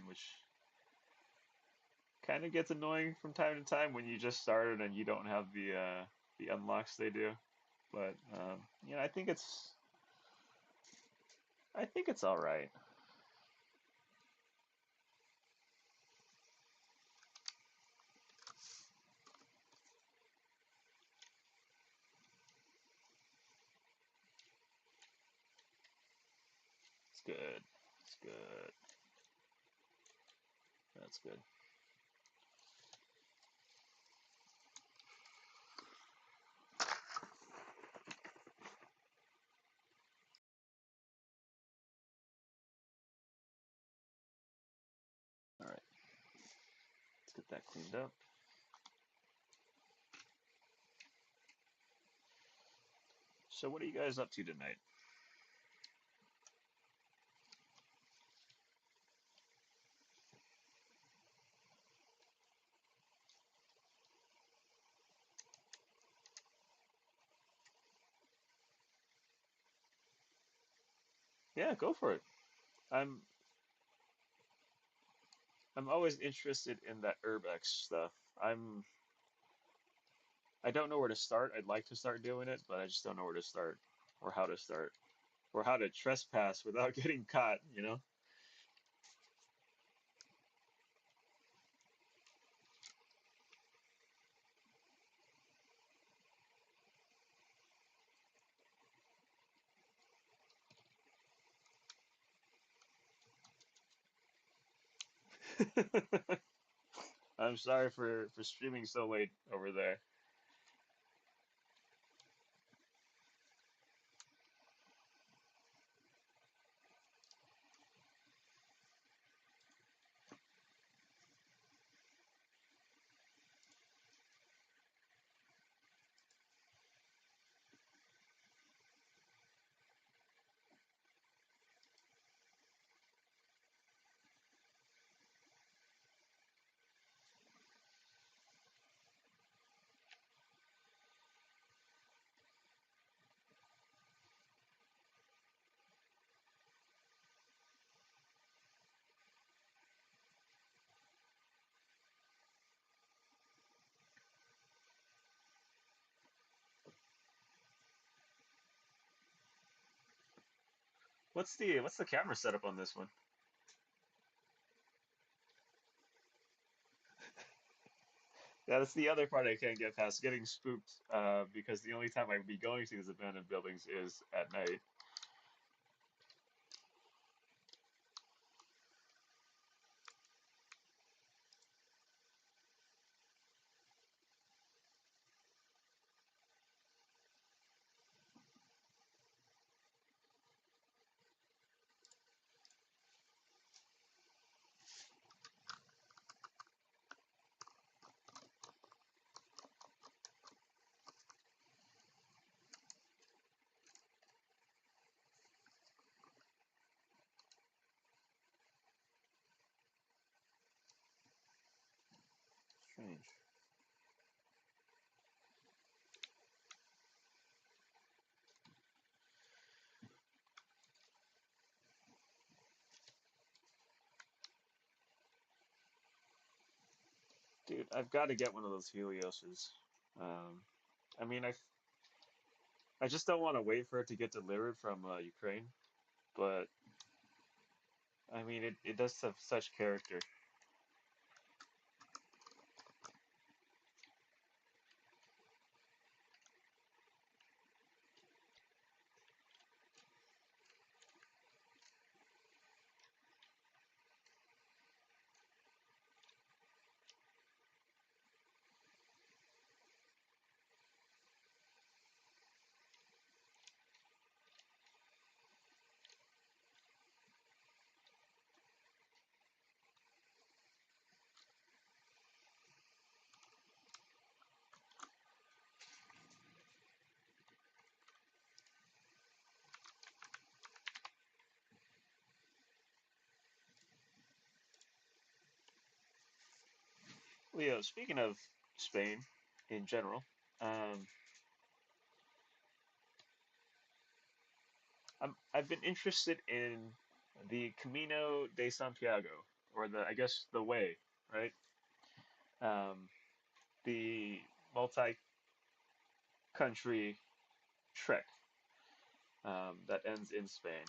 which kind of gets annoying from time to time when you just started and you don't have the unlocks they do. But I think it's all right. It's good. It's good. That's good. All right, let's get that cleaned up. So what are you guys up to tonight? Yeah, go for it. I'm I'm always interested in that Urbex stuff. I don't know where to start. I'd like to start doing it, but I just don't know where to start or how to start or how to trespass without getting caught, you know? I'm sorry for streaming so late over there. What's the camera setup on this one? Yeah, that's the other part I can't get past, getting spooked, because the only time I'd be going to these abandoned buildings is at night. Strange. Dude, I've got to get one of those Helioses. Um, I mean, I just don't want to wait for it to get delivered from Ukraine, but I mean, it does have such character. Leo, speaking of Spain in general, um, I've been interested in the Camino de Santiago, or the I guess the way, right? Um, the multi-country trek that ends in Spain.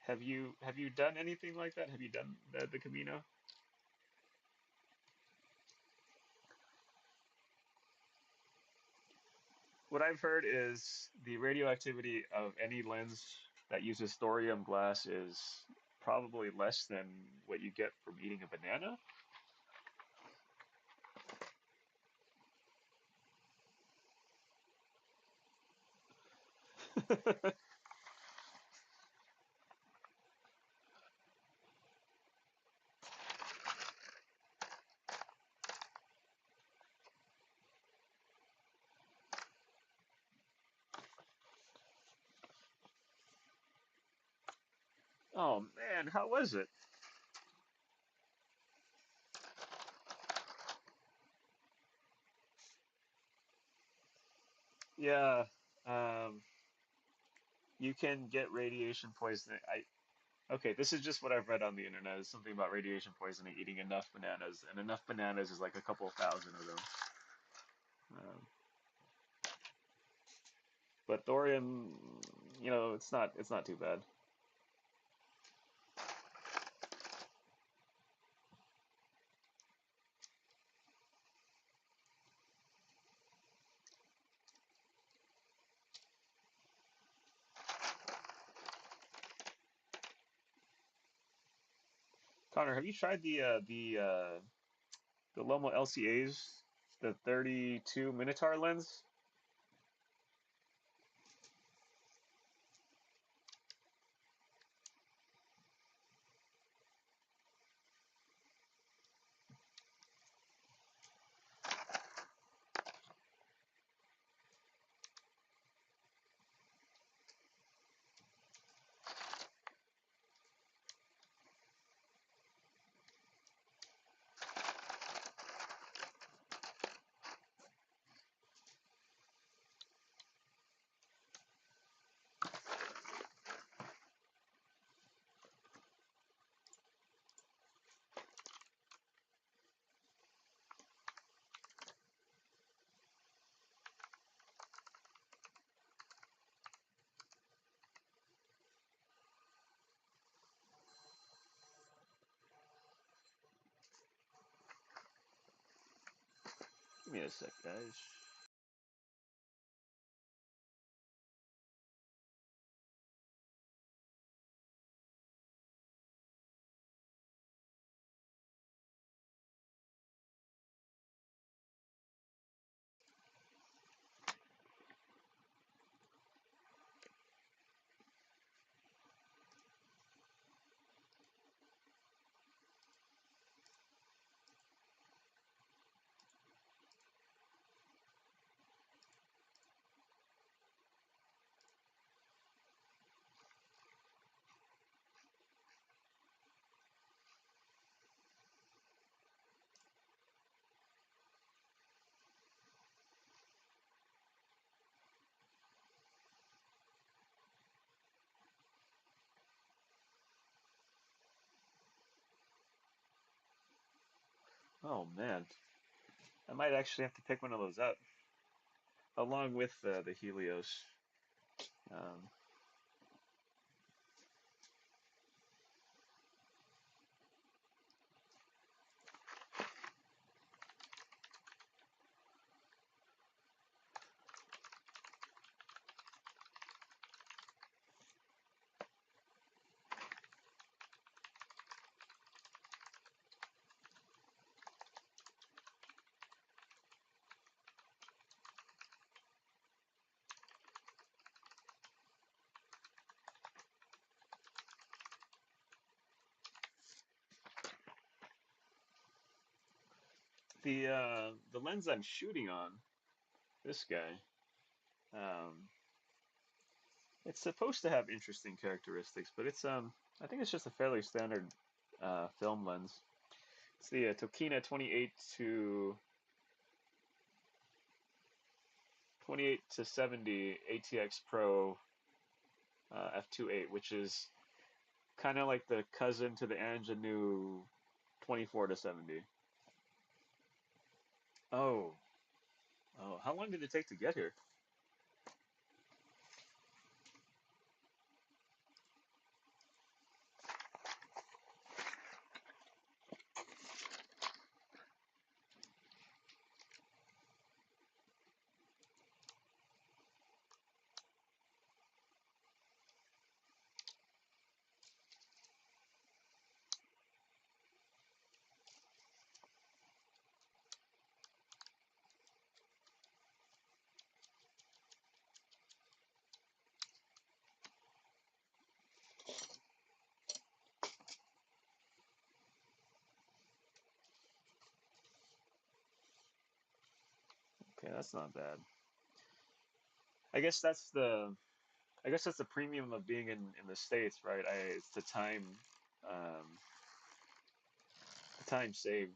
Have you done anything like that? Have you done the Camino? What I've heard is the radioactivity of any lens that uses thorium glass is probably less than what you get from eating a banana. Oh man, how was it? Yeah, um, you can get radiation poisoning. Okay, this is just what I've read on the internet. It's something about radiation poisoning eating enough bananas, and enough bananas is like a couple thousand of them. Um, but thorium, it's not too bad. Connor, have you tried the Lomo LCA's, the 32 Minotaur lens? Give me a sec, guys. Oh man, I might actually have to pick one of those up along with the Helios. Um, the lens I'm shooting on, this guy, um, it's supposed to have interesting characteristics, but I think it's just a fairly standard film lens. It's the Tokina 28 to 70 ATX Pro f2.8, which is kind of like the cousin to the Angenieux 24 to 70. Oh, oh, how long did it take to get here? Okay, that's not bad. I guess that's the I guess that's the premium of being in the States, right? It's the time saved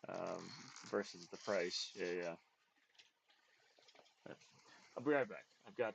um, versus the price. Yeah, yeah. I'll be right back. I've got.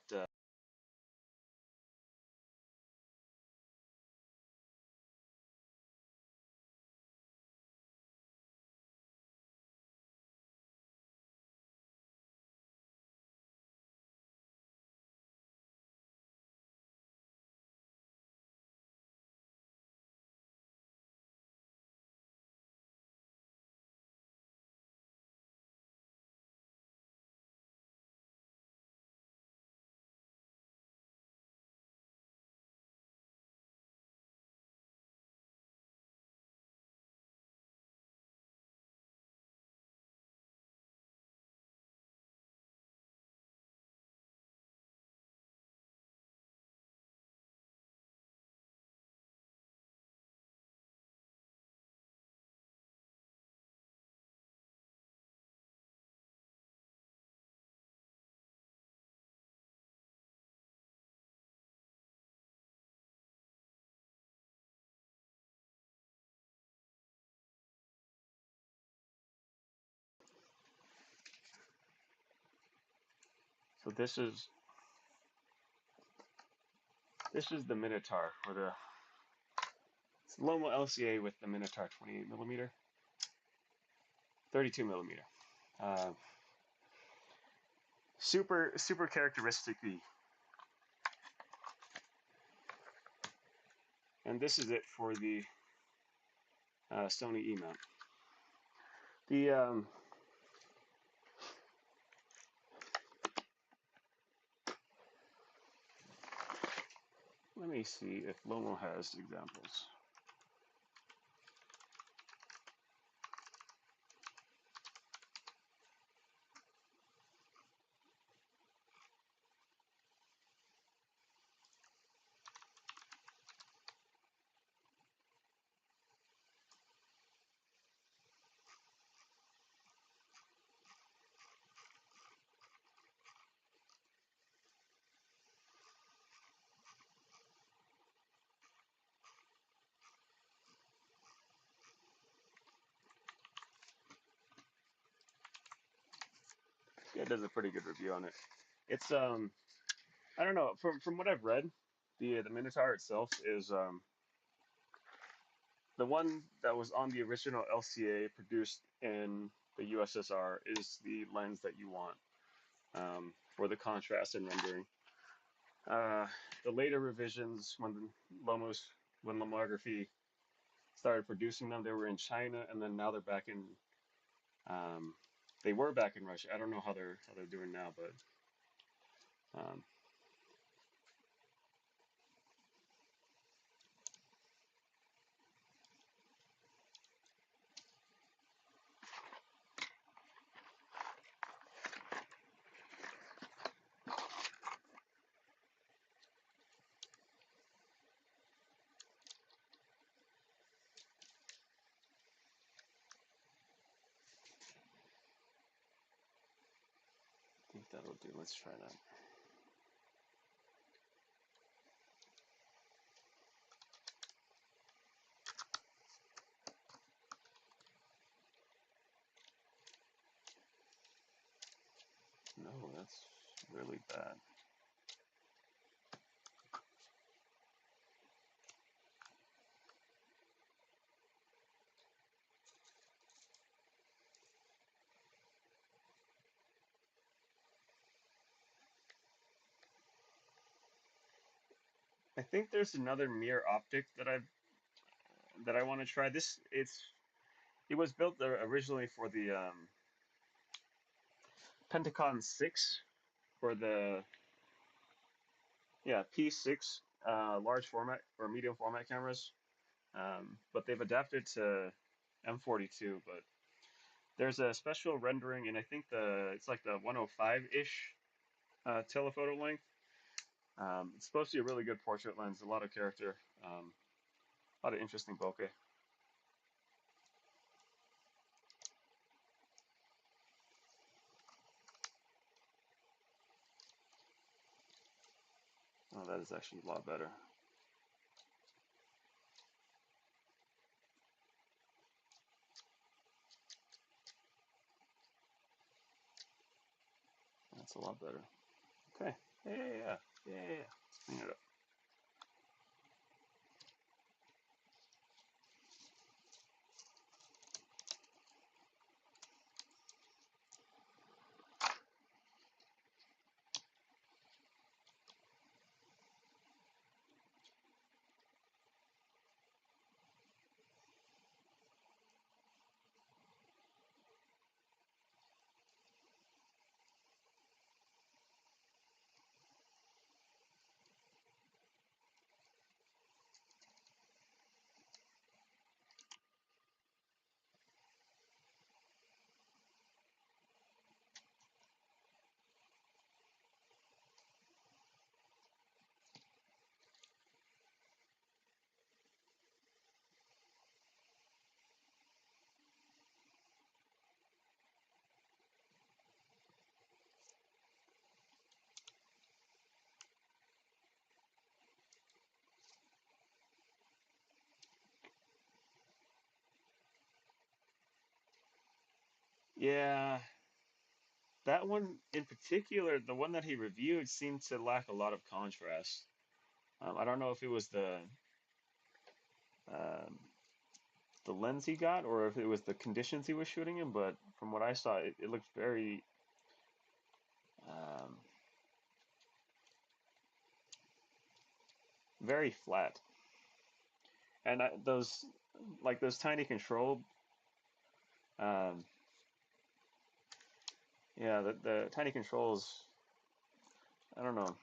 So this is the Minotaur for the it's Lomo LCA with the Minotaur 28 millimeter, 32 millimeter. Uh, super characteristically, and this is it for the Sony E mount. The let me see if Lomo has examples. Yeah, it does a pretty good review on it. It's I don't know from what I've read, the Minotaur itself is the one that was on the original LCA produced in the USSR is the lens that you want for the contrast and rendering. Uh, the later revisions, when Lomography started producing them, they were in China, and then now they're back in. Um, they were back in Russia. I don't know how they're doing now, but um, I think that'll do. Let's try that. No, that's really bad. I think there's another mirror optic that I want to try. It was built originally for the Pentacon 6 for the P6 large format or medium format cameras, but they've adapted to M42. But there's a special rendering, and I think it's like the 105-ish telephoto length. It's supposed to be a really good portrait lens, a lot of character, a lot of interesting bokeh. that is actually a lot better. That's a lot better. Okay. Yeah. Let's clean it up. Yeah, that one in particular, the one that he reviewed, seemed to lack a lot of contrast. I don't know if it was um, the lens he got or if it was the conditions he was shooting in, but from what I saw, it looked um, very flat. And those, like those tiny control, um, yeah, the tiny controls, I don't know.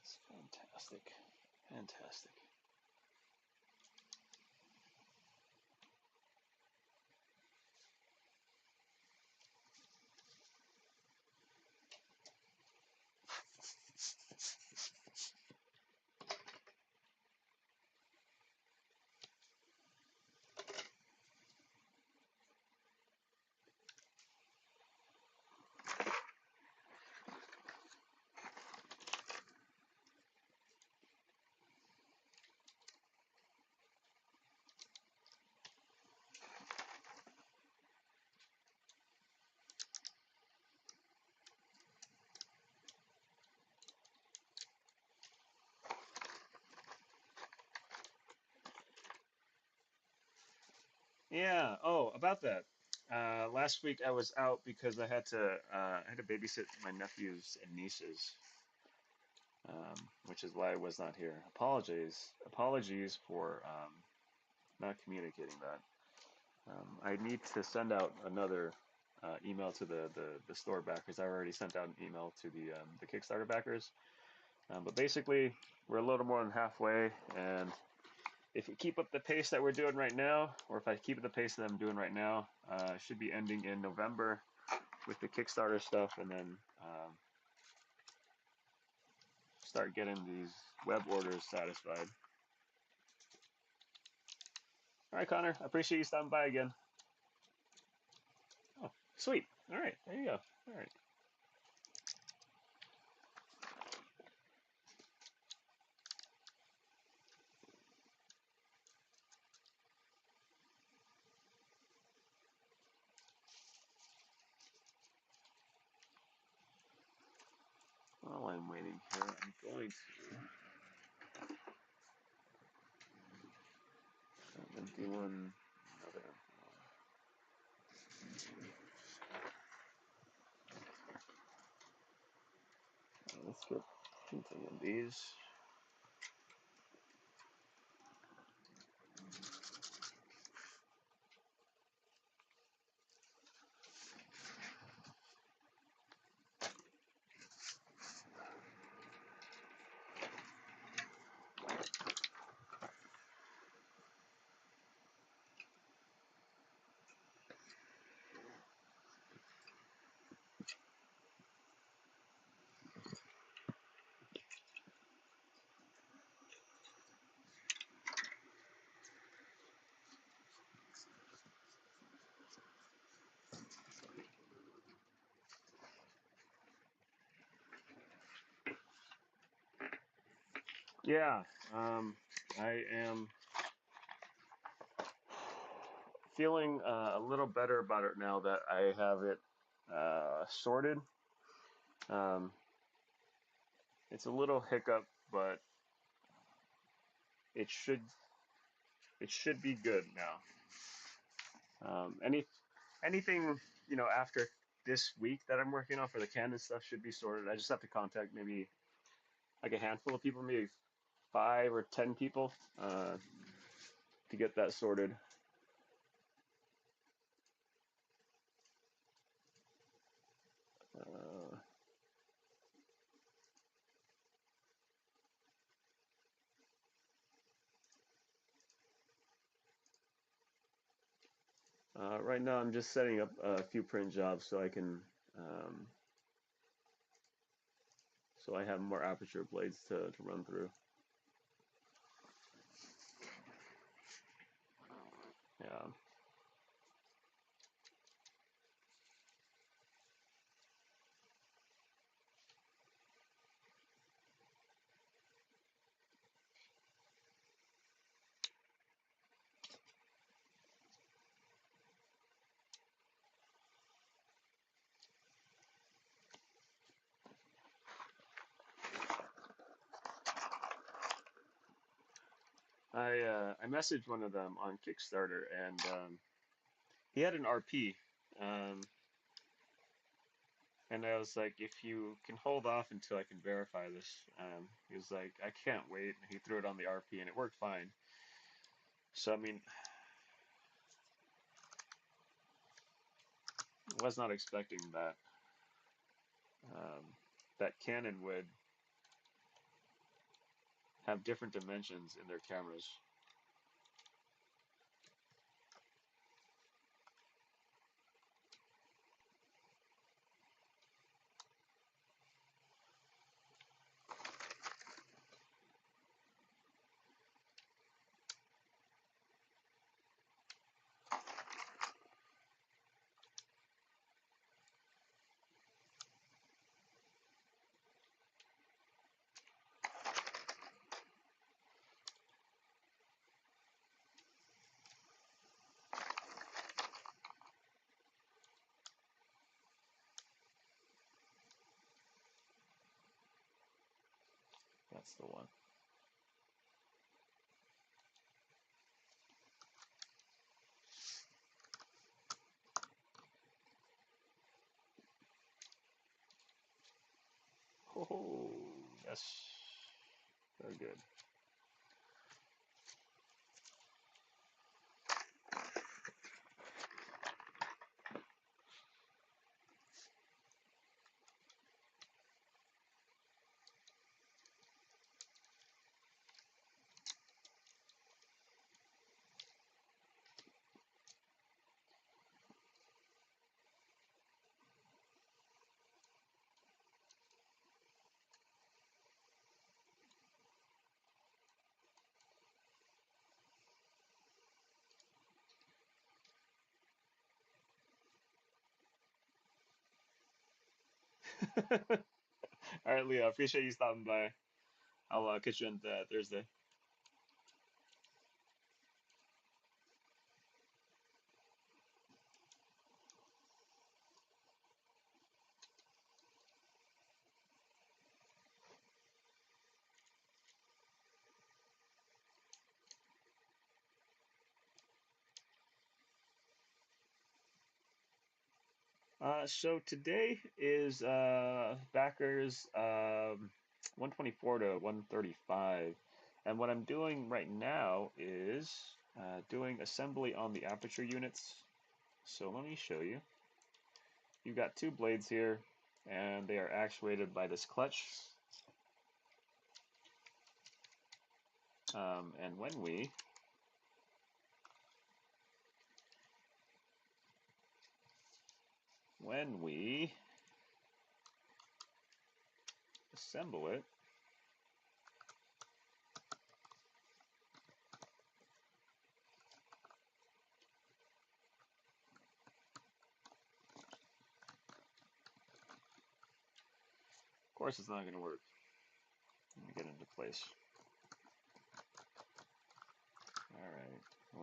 It's fantastic, fantastic. Yeah. Oh, about that. Last week I was out because I had to babysit my nephews and nieces, which is why I was not here. Apologies for not communicating that. I need to send out another email to the store backers. I already sent out an email to the Kickstarter backers. But basically, we're a little more than halfway, and if we keep up the pace that we're doing right now, or if I keep up the pace that I'm doing right now, I should be ending in November with the Kickstarter stuff, and then start getting these web orders satisfied. All right, Connor, I appreciate you stopping by again. Oh, sweet. All right, there you go. All right. While I'm waiting here, I'm going to. I've been doing another. Let's get continuing these. Yeah, I am feeling a little better about it now that I have it sorted. Um, it's a little hiccup, but it should it should be good now. Anything after this week that I'm working on for the Canon stuff should be sorted. I just have to contact maybe like a handful of people, maybe 5 or 10 people, to get that sorted. Uh, right now, I'm just setting up a few print jobs so I can, um, so I have more aperture blades to run through. Yeah. I messaged one of them on Kickstarter, and he had an RP, um, and I was like, if you can hold off until I can verify this. He was like, I can't wait. And he threw it on the RP, and it worked fine. So I mean, I was not expecting um, that Canon would have different dimensions in their cameras. That's the one. Oh, yes, very good. All right, Leo, I appreciate you stopping by. I'll catch you on Thursday. So today is backers 124 to 135, and what I'm doing right now is doing assembly on the aperture units. So let me show you. You've got two blades here, and they are actuated by this clutch. And when we assemble it, of course, it's not going to work. Let me get into place.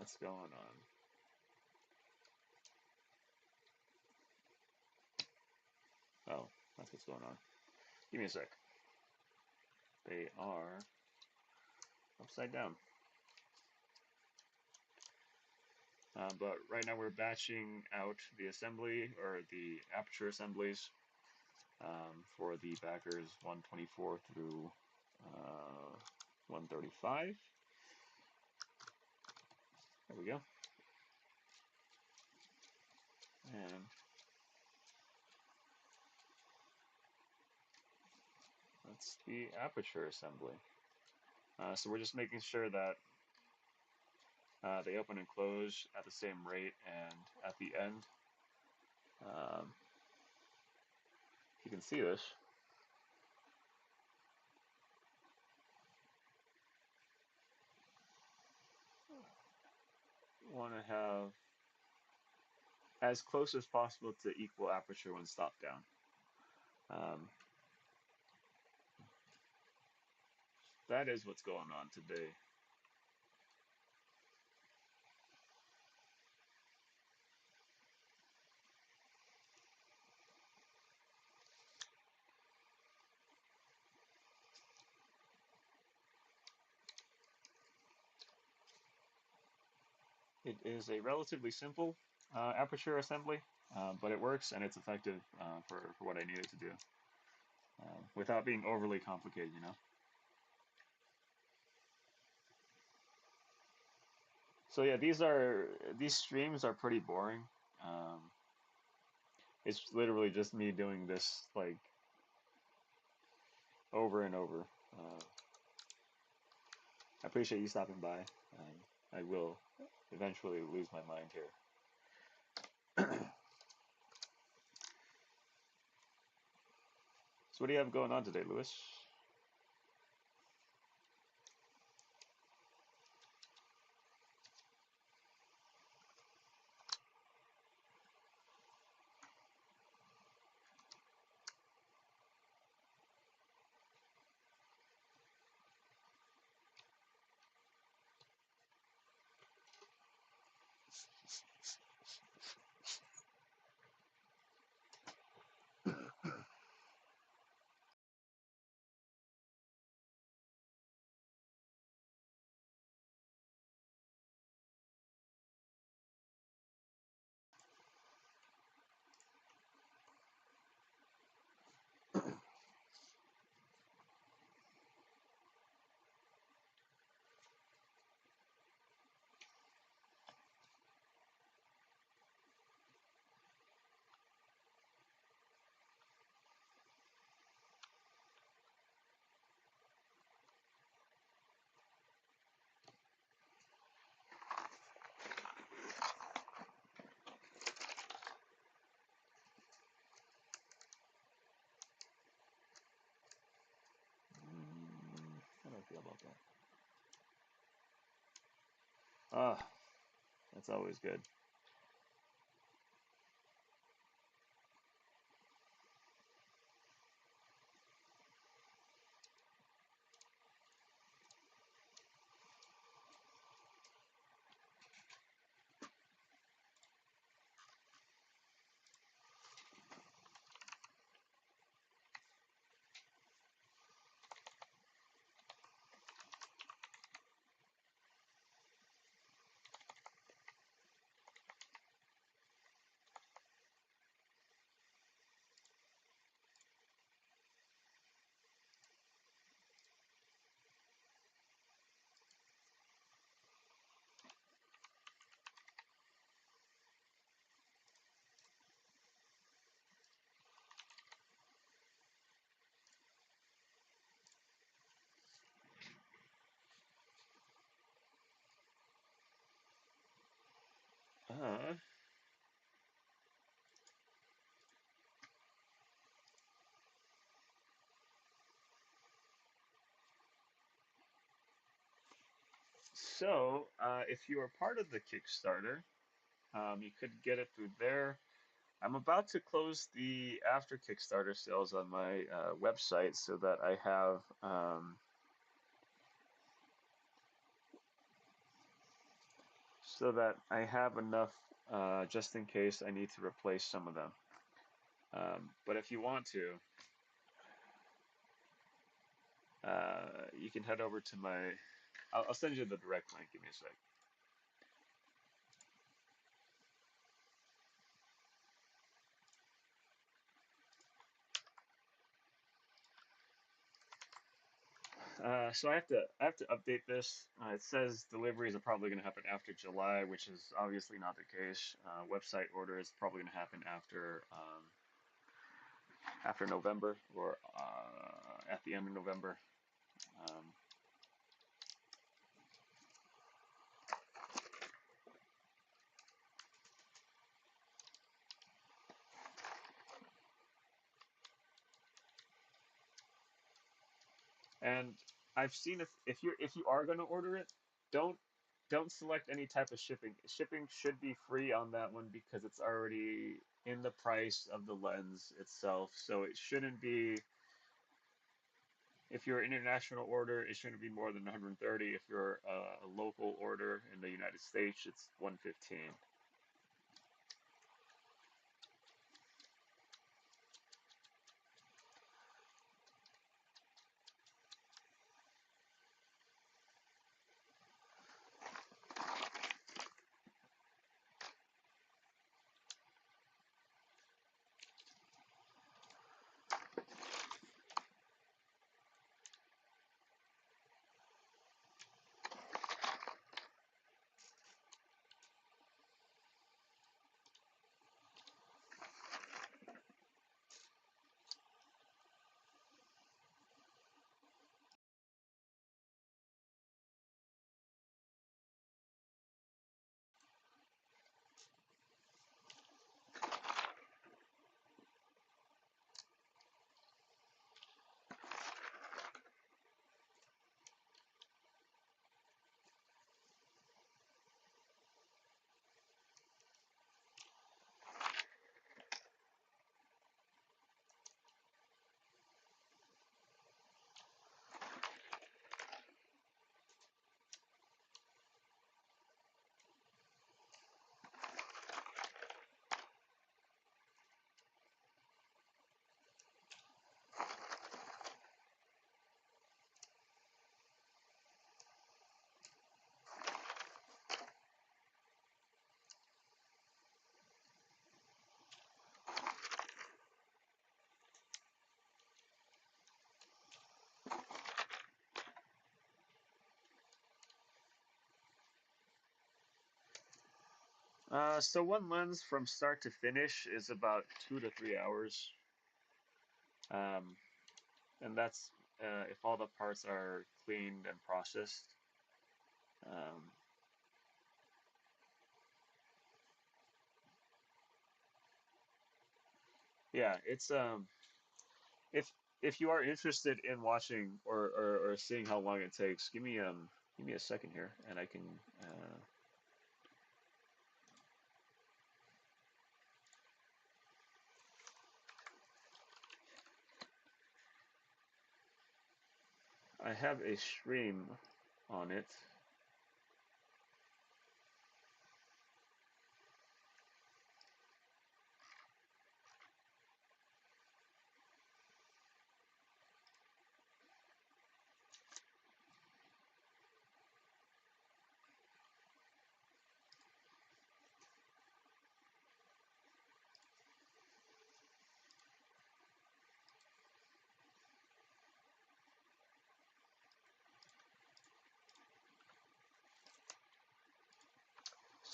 what's going on? Oh, that's what's going on. Give me a sec. They are upside down. But right now we're batching out the assembly or the aperture assemblies for the backers 124 through 135. There we go. And that's the aperture assembly. So we're just making sure that they open and close at the same rate, and at the end, um, you can see this. You want to have as close as possible to equal aperture when stopped down. Um, that is what's going on today. It is a relatively simple aperture assembly, but it works and it's effective for what I need it to do without being overly complicated, you know? So yeah, these streams are pretty boring. Um, it's literally just me doing this like over and over. I appreciate you stopping by. I will eventually lose my mind here. So what do you have going on today, Lewis? How do I feel about that? Ah, that's always good. Uh, if you are part of the Kickstarter, you could get it through there. I'm about to close the after Kickstarter sales on my website so that I have so that I have enough just in case I need to replace some of them. But if you want to, you can head over to my. I'll send you the direct link. Give me a sec. So I have to update this. It says deliveries are probably going to happen after July, which is obviously not the case. Website order is probably going to happen after November or at the end of November. Um, and I've seen if you are going to order it, don't don't select any type of shipping. Shipping should be free on that one because it's already in the price of the lens itself. So it shouldn't be. If you're an international order, it shouldn't be more than 130. If you're a local order in the United States, it's 115. So one lens from start to finish is about 2 to 3 hours, um, and that's if all the parts are cleaned and processed. Um, yeah, it's if if you are interested in watching or seeing how long it takes, give me a second here, and I can. I have a stream on it.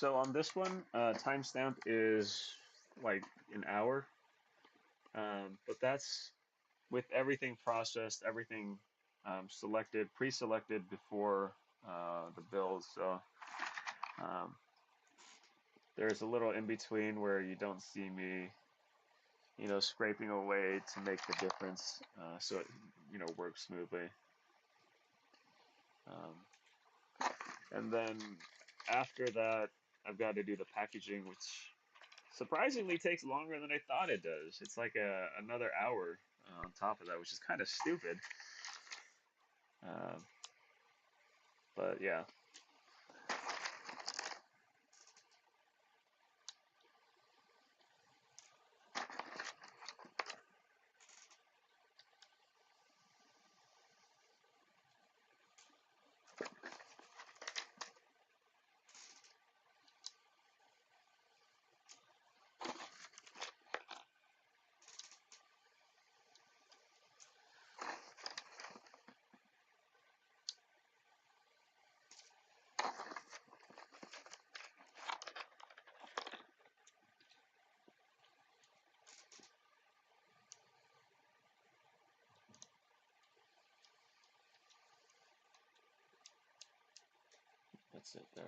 So on this one, timestamp is like an hour, but that's with everything processed, everything selected, pre-selected before the build. So um, there's a little in between where you don't see me, scraping away to make the difference, so it, works smoothly. Um, and then after that, I've got to do the packaging, which surprisingly takes longer than I thought it does. It's like another hour on top of that, which is kind of stupid. Uh, but yeah. That's it there.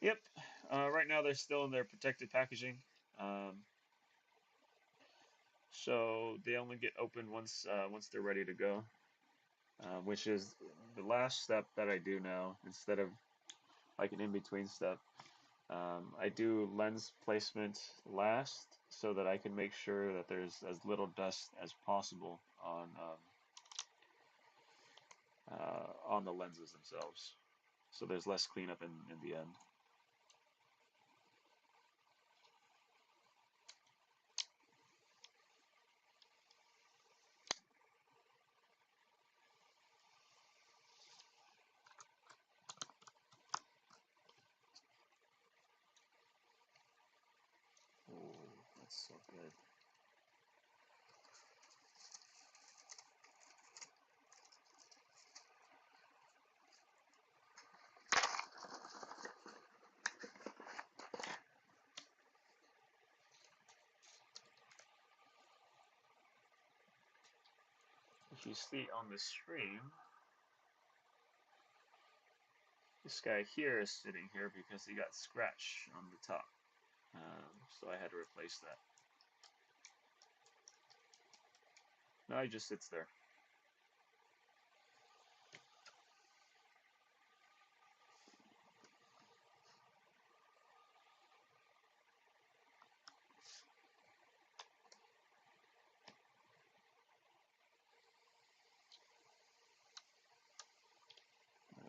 Yep. Right now they're still in their protected packaging. Um, so they only get opened once they're ready to go, which is the last step that I do now instead of like an in-between step. I do lens placement last so that I can make sure that there's as little dust as possible on the lenses themselves. So there's less cleanup in the end. Oh, that's so good. If you see on the screen, this guy here is sitting here because he got scratched on the top. So I had to replace that. Now he just sits there.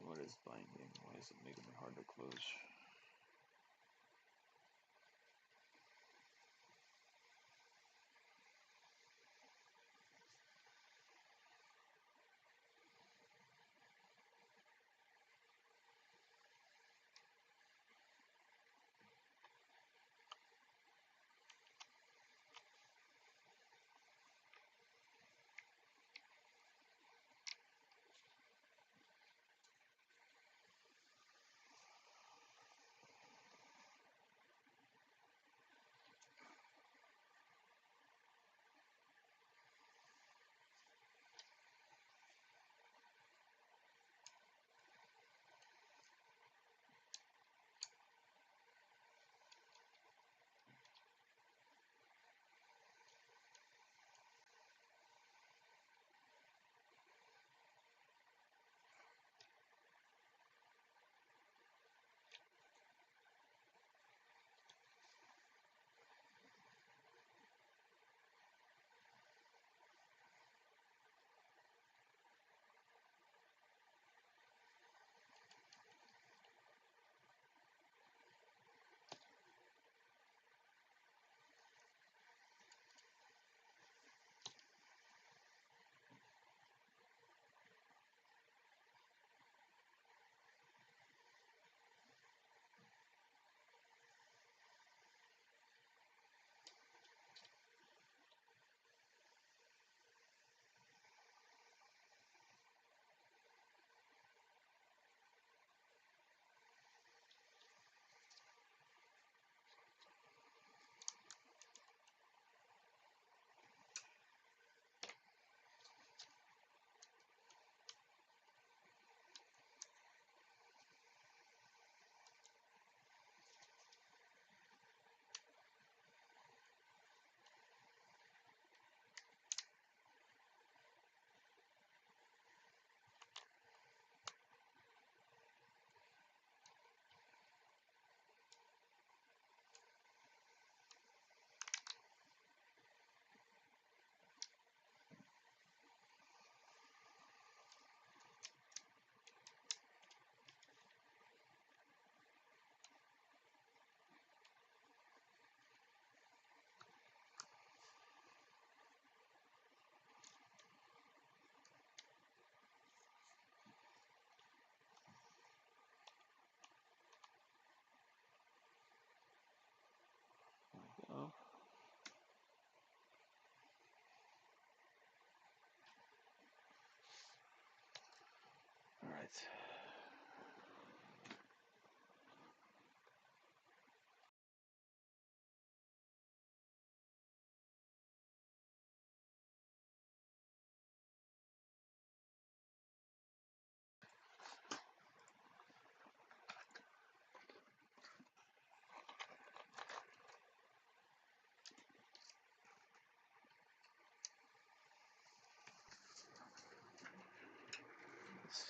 What is binding? Why is it making it hard to close?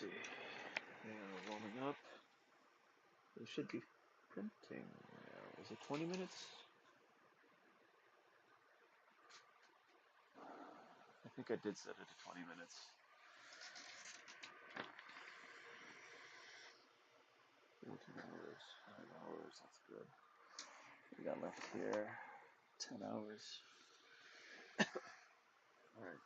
see. They are warming up. They should be printing now. Is it 20 minutes? I think I did set it to 20 minutes. 14 hours, 5 hours, that's good. We got left here 10 hours. Alright.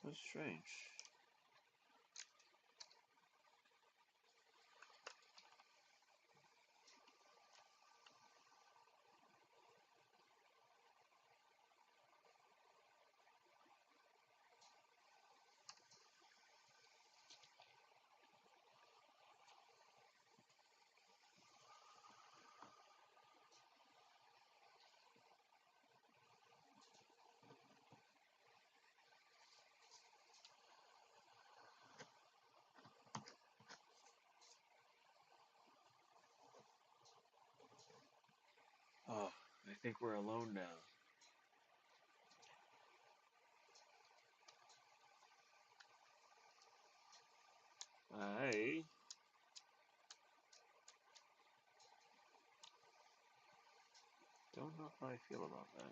So strange. Oh, I think we're alone now. I don't know how I feel about that.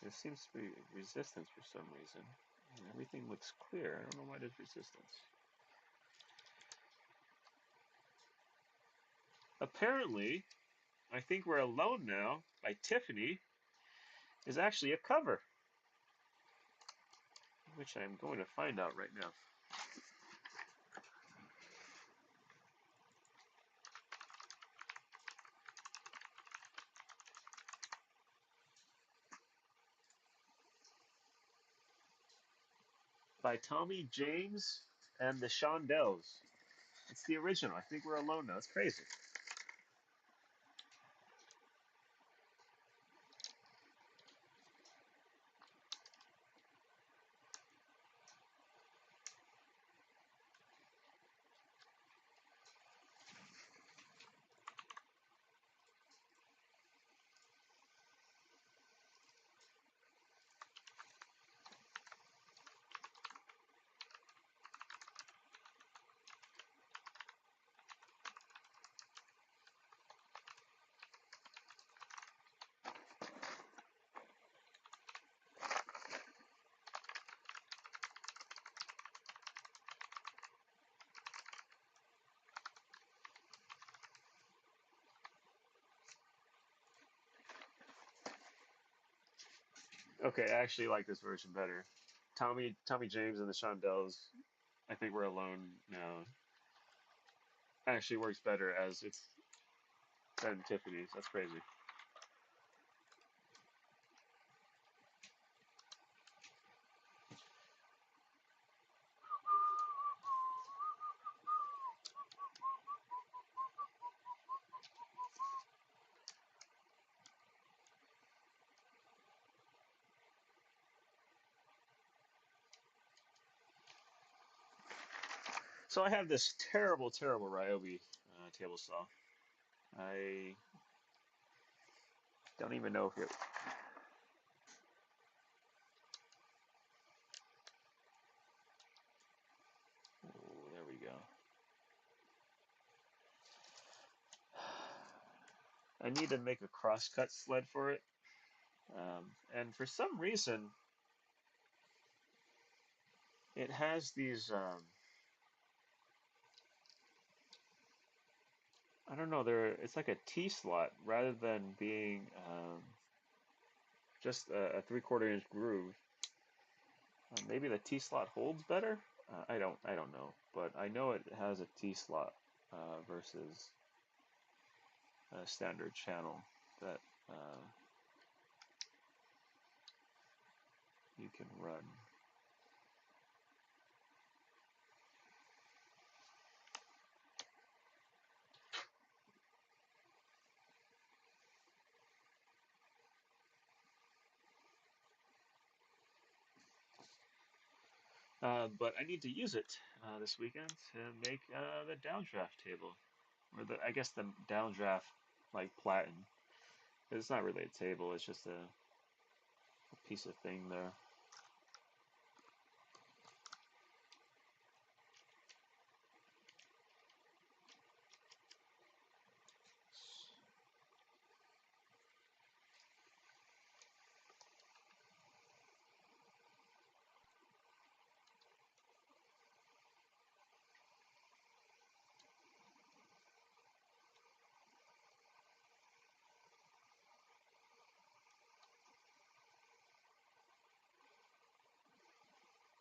There seems to be resistance for some reason. And everything looks clear. I don't know why there's resistance. Apparently, I Think We're Alone Now by Tiffany is actually a cover, which I'm going to find out right now. By Tommy James and the Shondells. It's the original. I Think We're Alone Now. It's crazy. Okay, I actually like this version better. Tommy James and the Shondells. I Think We're Alone Now. Actually works better as it's than Tiffany's. That's crazy. So I have this terrible, terrible Ryobi table saw. I don't even know if it. Oh, there we go. I need to make a crosscut sled for it. And for some reason, it has these. I don't know. It's like a T slot rather than being just a 3/4 inch groove. Maybe the T slot holds better. I don't know, but I know it has a T slot versus a standard channel that uh, you can run. But I need to use it this weekend to make the downdraft table, or I guess the downdraft like platen. It's not really a table; it's just a piece of thing there.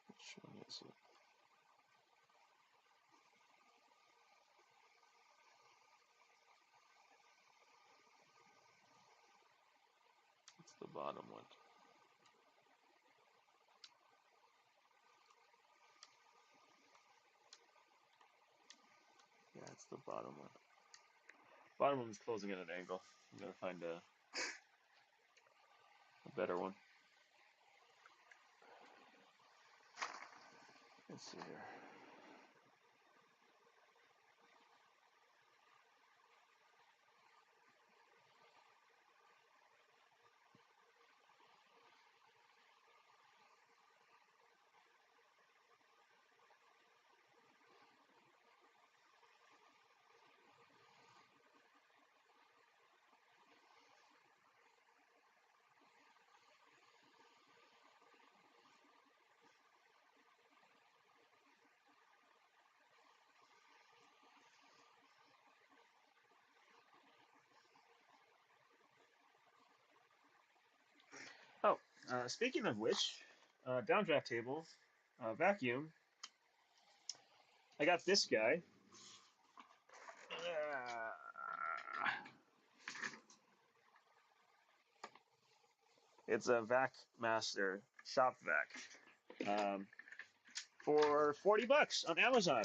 Which one is it? It's the bottom one. Yeah, it's the bottom one. Bottom one's closing at an angle. I'm gonna find a better one. Let's see here. Oh, speaking of which, downdraft table, vacuum. I got this guy. Uh, it's a Vac Master Shop Vac um, for 40 bucks on Amazon.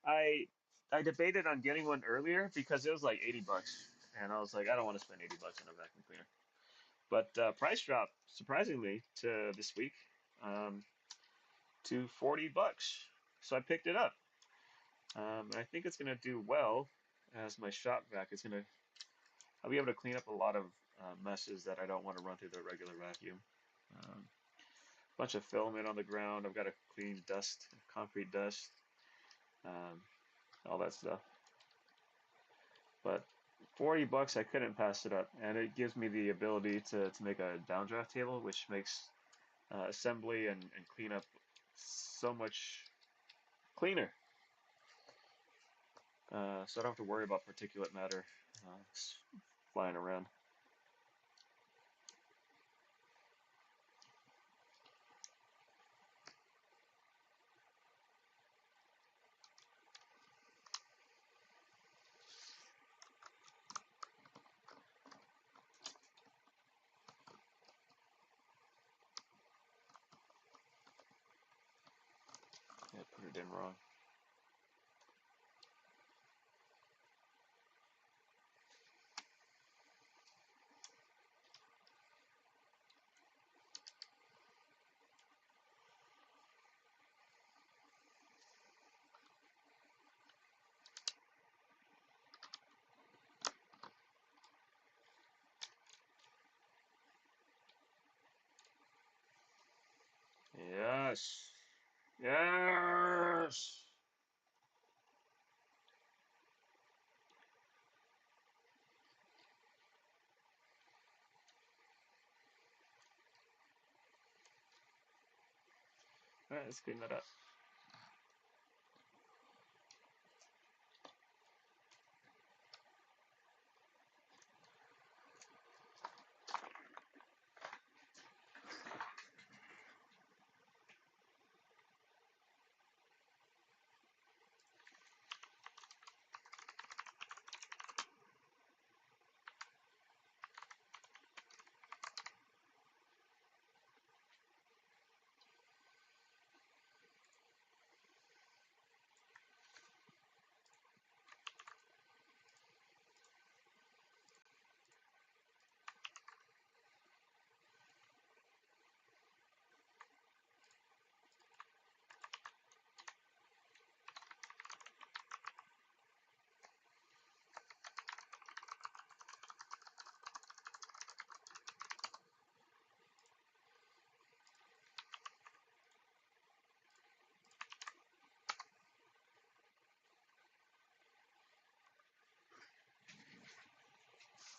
I I debated on getting one earlier because it was like 80 bucks, and I was like, I don't want to spend 80 bucks on a vacuum cleaner. But price dropped surprisingly to this week um, to 40 bucks, so I picked it up. I think it's gonna do well as my shop vac. I'll be able to clean up a lot of messes that I don't want to run through the regular vacuum. Um, Bunch of filament on the ground. I've got to clean dust, concrete dust, um, all that stuff. But 40 bucks, I couldn't pass it up, and it gives me the ability to make a downdraft table, which makes assembly and cleanup so much cleaner. So I don't have to worry about particulate matter uh, flying around. Yeah, put it in wrong. Yes. Yes. All right, let's clean that up.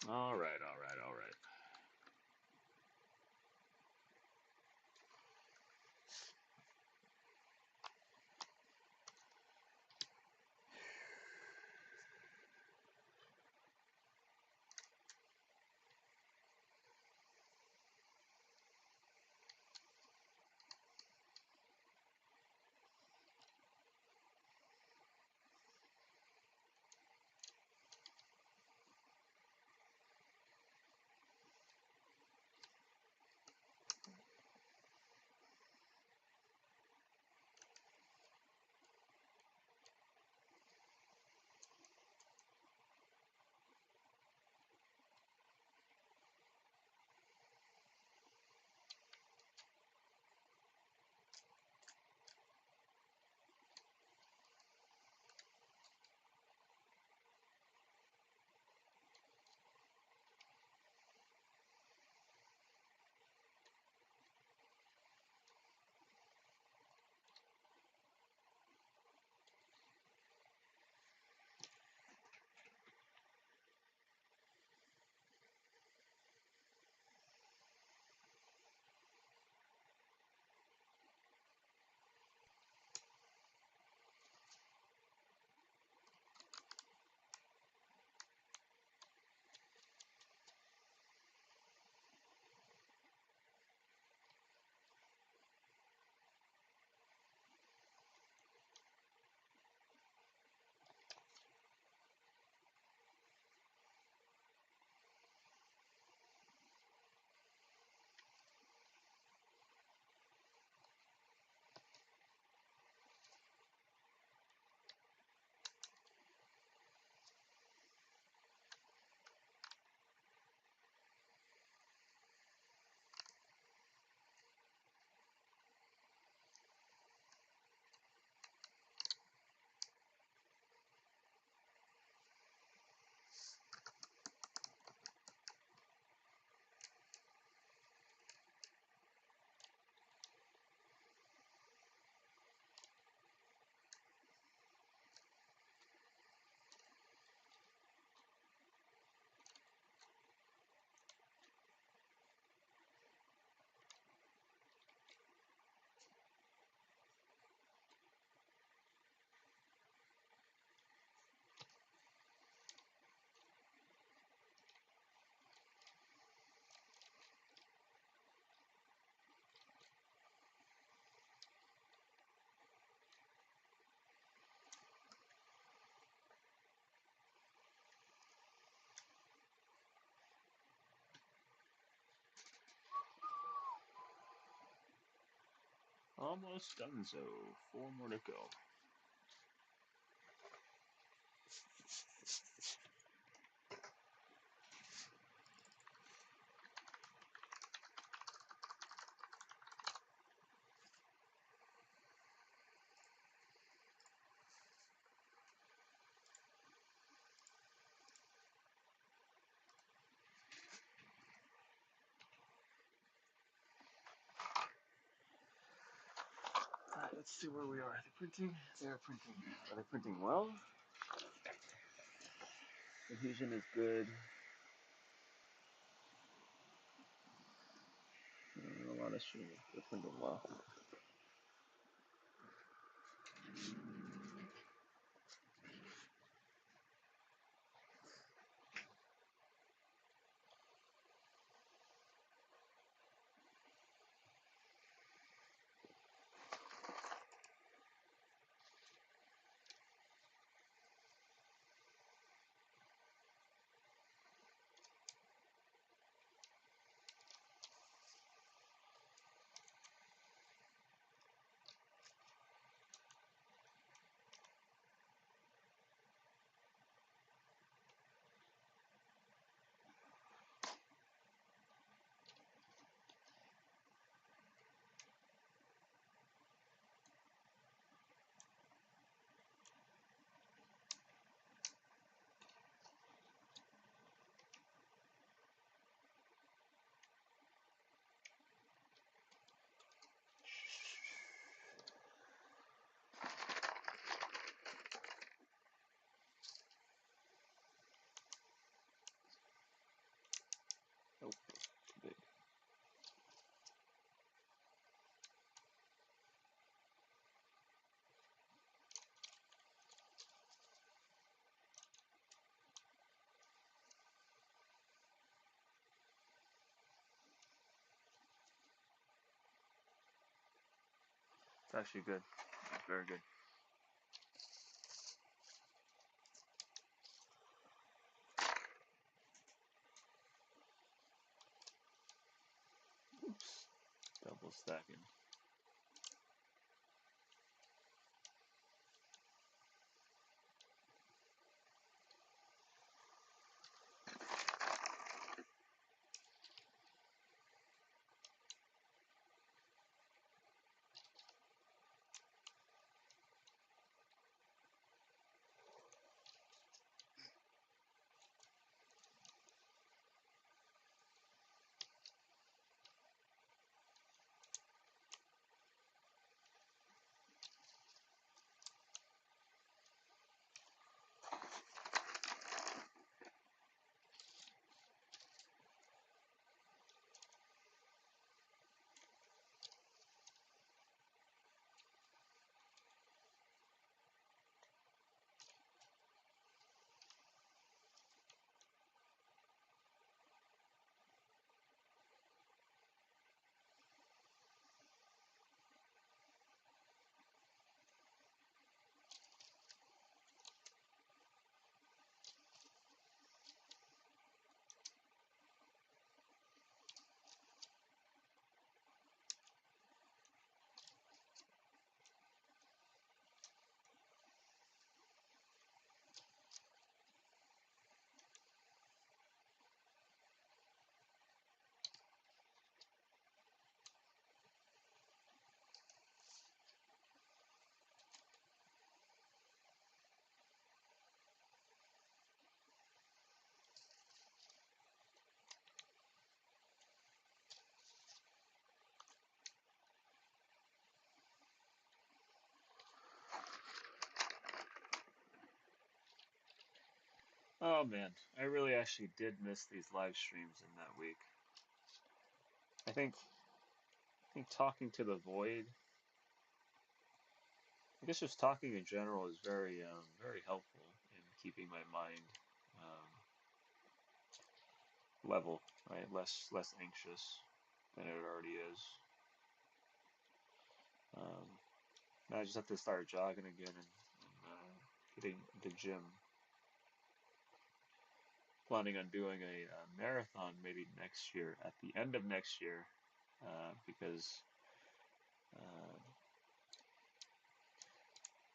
All right, all right, all right. Almost done so. Four more to go. Alright, let's see where we are. Are they printing? They're printing. Are they printing well? Adhesion is good. A lot of streaming. They're printing well. Oh, too big. It's actually good. It's very good. Oops. Double stacking. Oh man, I really actually did miss these live streams in that week. I think talking to the void, I guess just talking in general is very helpful in keeping my mind um, level, right? Less anxious than it already is. Um, now I just have to start jogging again and hitting the gym. Planning on doing a, marathon maybe next year, at the end of next year, because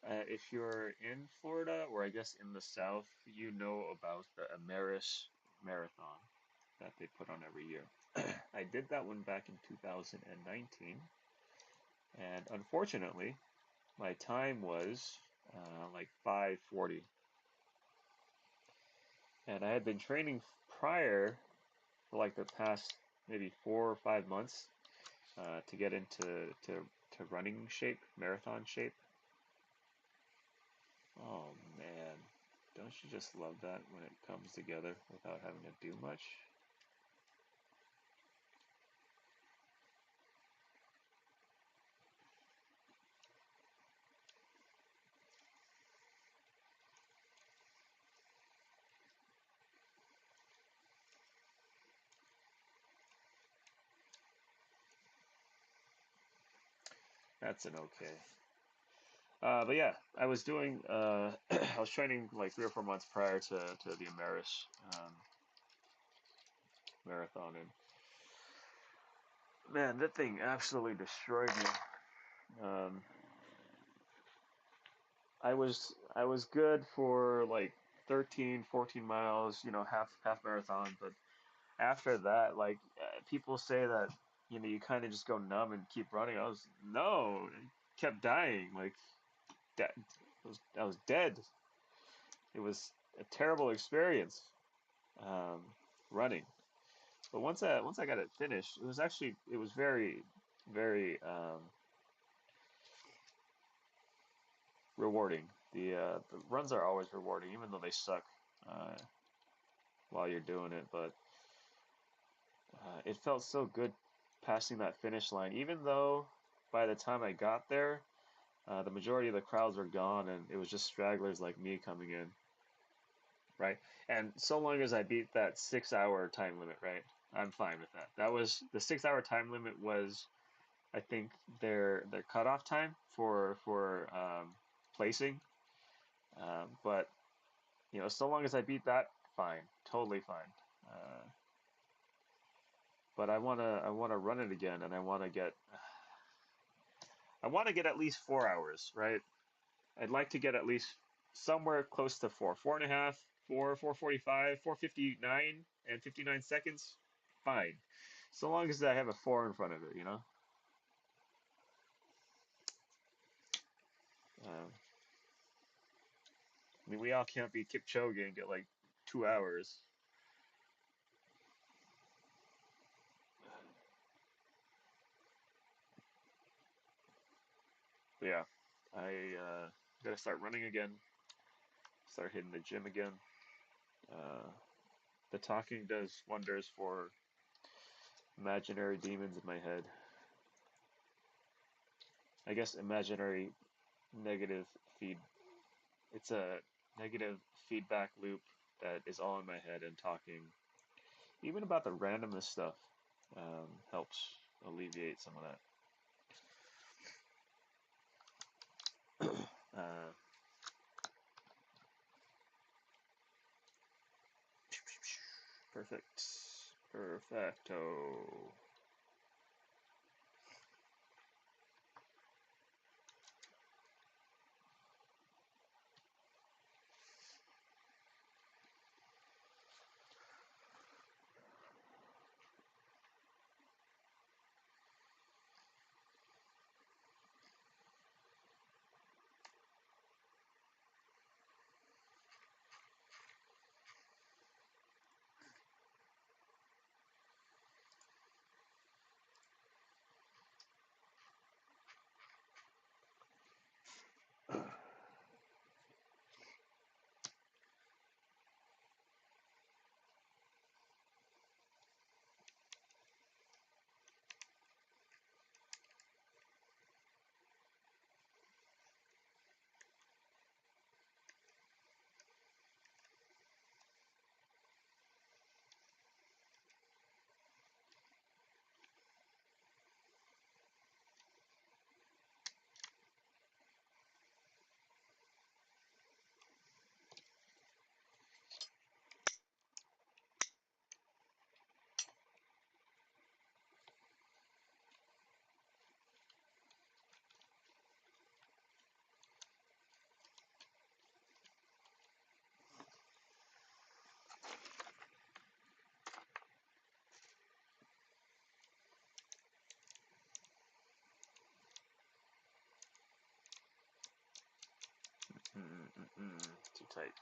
uh, if you're in Florida or I guess in the South, you know about the Ameris Marathon that they put on every year. I did that one back in 2019, and unfortunately, my time was like 5:40, and I had been training prior for like the past maybe 4 or 5 months to get into running shape, marathon shape. Oh man, don't you just love that when it comes together without having to do much? That's an okay. But yeah, I was doing, I was training like 3 or 4 months prior to the Ameris marathon, and man, that thing absolutely destroyed me. Um, I was good for like 13, 14 miles, half marathon, but after that, like people say that you kind of just go numb and keep running. I was no, I kept dying. Like that, I was dead. It was a terrible experience running. But once I got it finished, it was very rewarding. The runs are always rewarding, even though they suck uh, while you're doing it. But it felt so good passing that finish line, even though by the time I got there, the majority of the crowds were gone and it was just stragglers like me coming in, right? And so long as I beat that 6 hour time limit, right? I'm fine with that. That was the 6 hour time limit was, I think, their cutoff time for placing. But so long as I beat that, fine, totally fine. Uh, but I wanna run it again, and I want to get at least 4 hours, right? I'd like to get at least somewhere close to four and a half, 4:45, 4:59 and 59 seconds. Fine, so long as I have a four in front of it. Uh, I mean, we all can't be Kipchoge and get like 2 hours. But yeah, I gotta start running again. Start hitting the gym again. Uh, the talking does wonders for imaginary demons in my head. I guess imaginary negative feed. It's a negative feedback loop that is all in my head, and talking, even about the randomest stuff, helps alleviate some of that. Perfect. Perfecto. Too tight.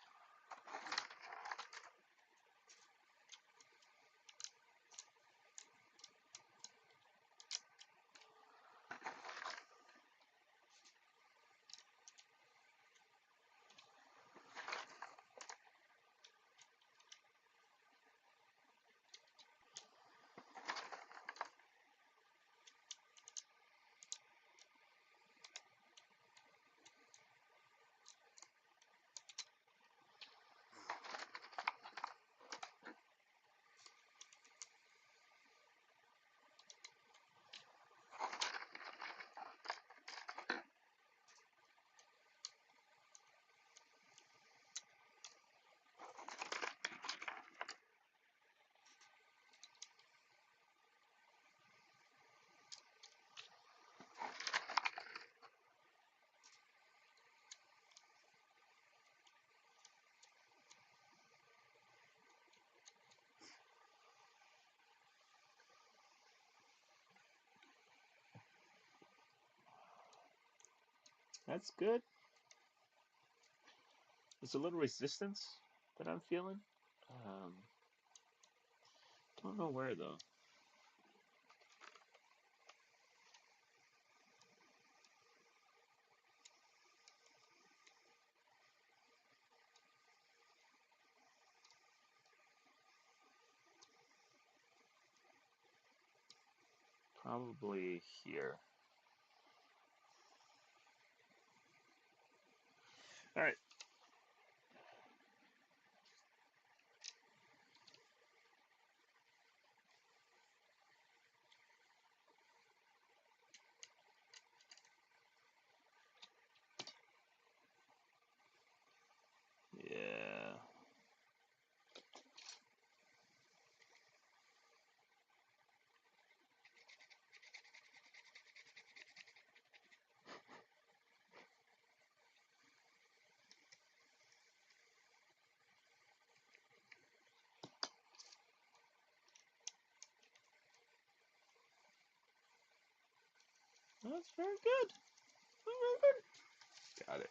That's good. There's a little resistance that I'm feeling. Um, don't know where though. Probably here. All right. Yeah. That's very good. Very good. Got it.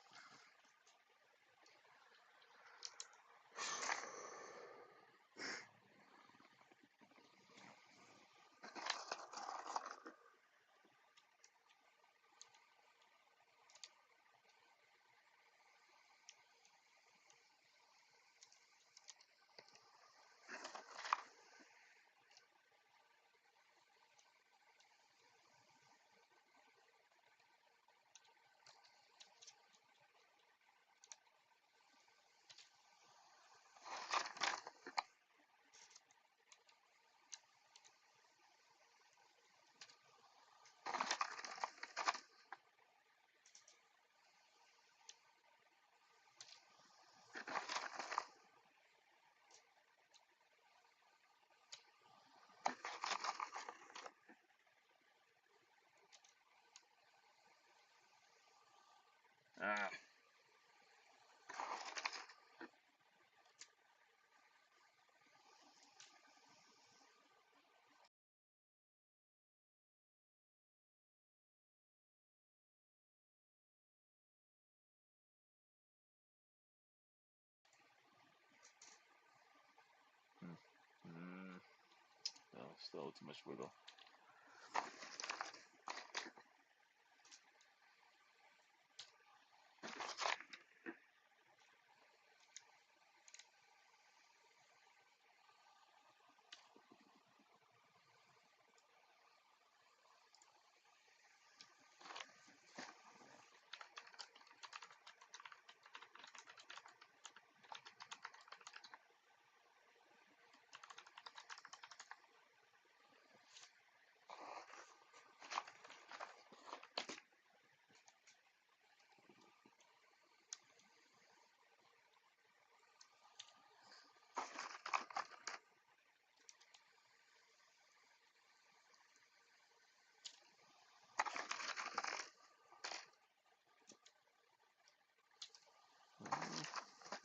Ah, hmm. Mm. No, still too much wiggle.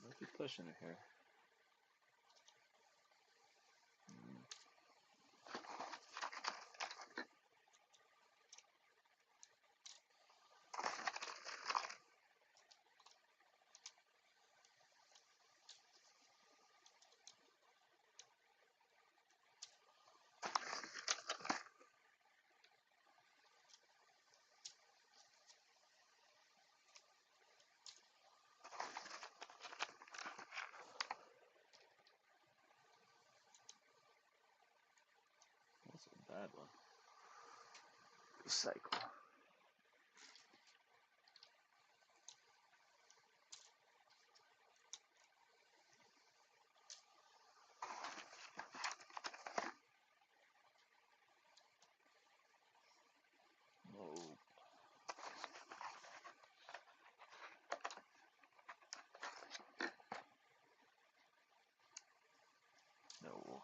Might be pushing it here. Mm. That's a bad one. Cycle. No. No.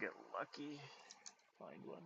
get lucky. Find one.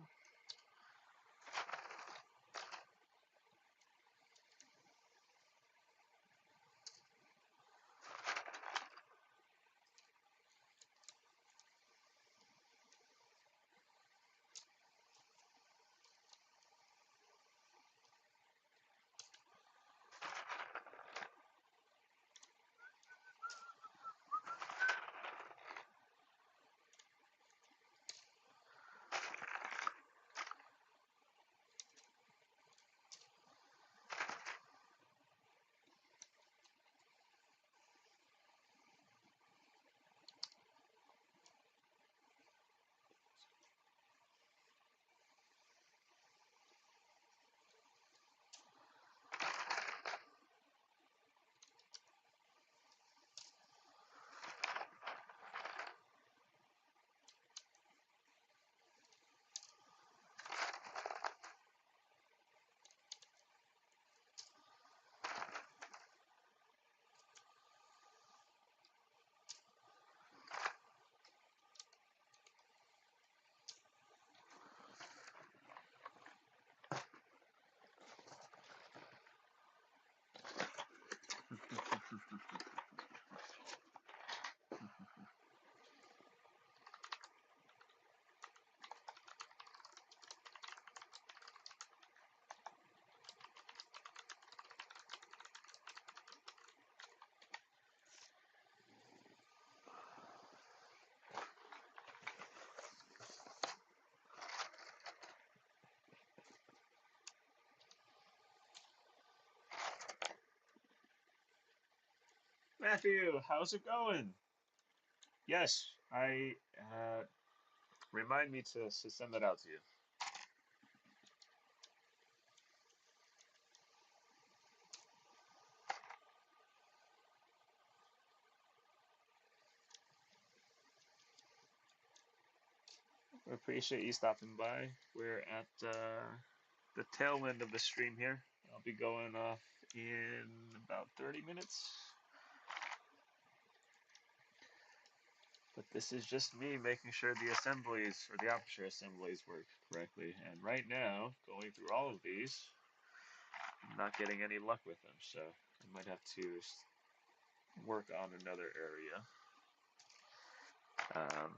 Matthew, how's it going? Yes, I remind me to send that out to you. I appreciate you stopping by. We're at the tail end of the stream here. I'll be going off in about 30 minutes. But this is just me making sure the assemblies, or the aperture assemblies, work correctly. And right now, going through all of these, I'm not getting any luck with them. So I might have to work on another area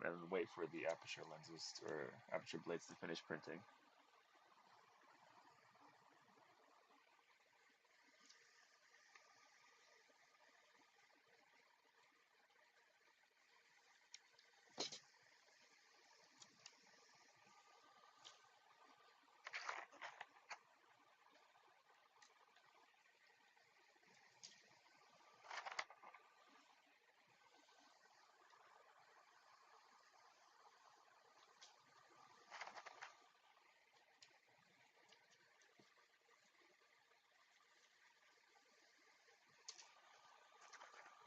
and wait for the aperture lenses or aperture blades to finish printing.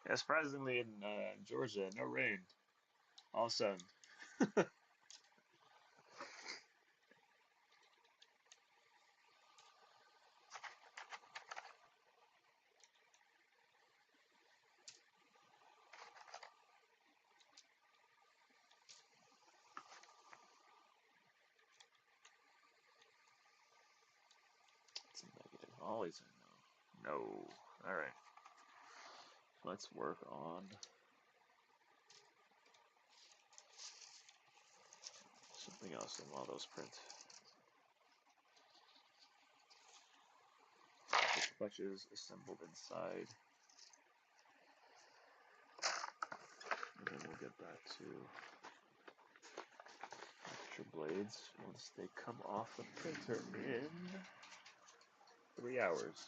Yeah, surprisingly, in Georgia, no rain, all sun. It's a negative. Always a no. No. All right. Let's work on something else in while those print. The clutches assembled inside, and then we'll get back to aperture blades once they come off the printer in 3 hours.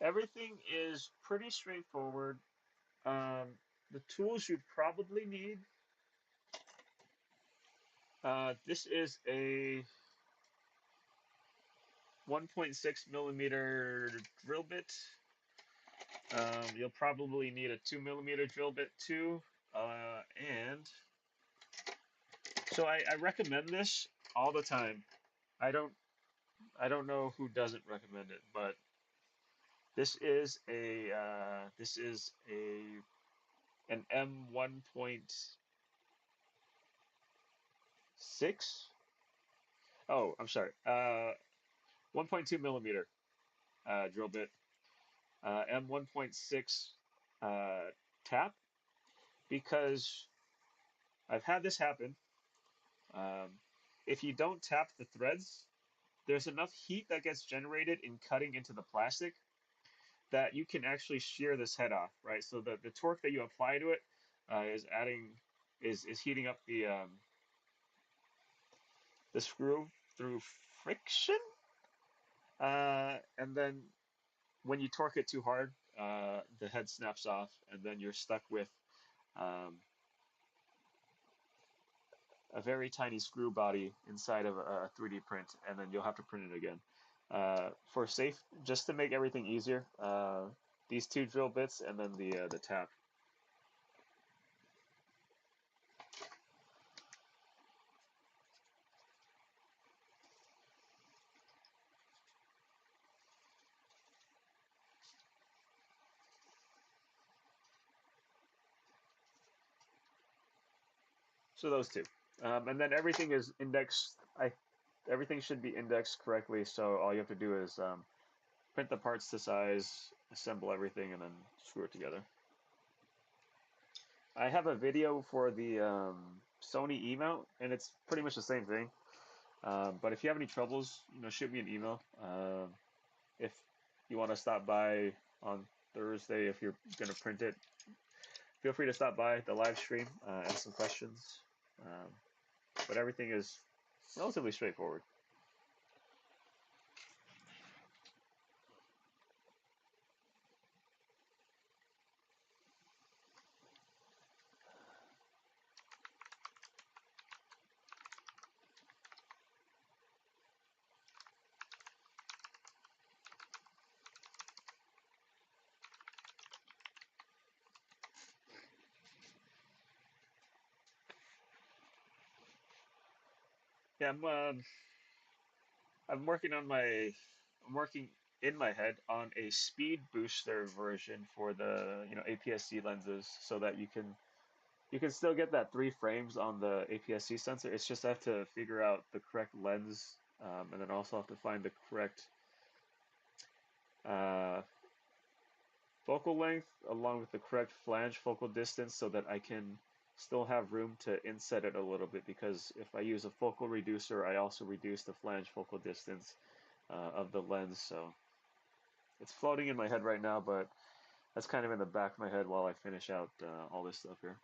everything is pretty straightforward. The tools you probably need. This is a 1.6 millimeter drill bit. You'll probably need a 2 millimeter drill bit too. And so I recommend this all the time. I don't I don't know who doesn't recommend it, but this is a an M 1.6. Oh, I'm sorry. 1.2 millimeter drill bit. M 1.6 tap because I've had this happen. Um, if you don't tap the threads, there's enough heat that gets generated in cutting into the plastic that you can actually shear this head off, right? So the torque that you apply to it is adding is heating up the screw through friction, and then when you torque it too hard, the head snaps off, and then you're stuck with um, a very tiny screw body inside of a 3D print, and then you'll have to print it again. For safe, just to make everything easier, these two drill bits and then the tap. So those two, and then everything is indexed. Everything should be indexed correctly. So all you have to do is print the parts to size, assemble everything, and then screw it together. I have a video for the Sony E-mount, and it's pretty much the same thing. But if you have any troubles, shoot me an email. If you want to stop by on Thursday, if you're going to print it, feel free to stop by the live stream, ask some questions. Um, but everything is relatively straightforward. Yeah, I'm working on my, I'm working in my head on a speed booster version for the APS-C lenses, so that you can still get that 3 frames on the APS-C sensor. It's just I have to figure out the correct lens, and then also have to find the correct uh, focal length along with the correct flange focal distance so that I can still have room to inset it a little bit, because if I use a focal reducer, I also reduce the flange focal distance of the lens. So it's floating in my head right now, but that's kind of in the back of my head while I finish out all this stuff here.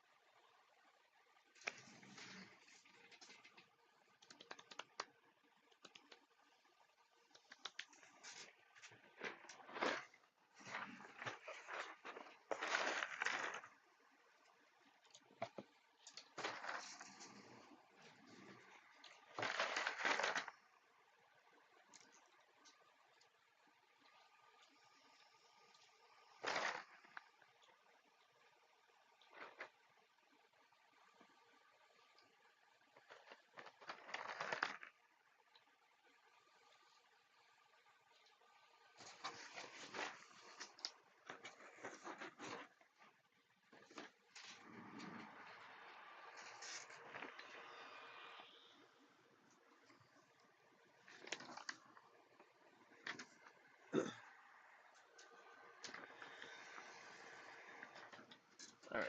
All right.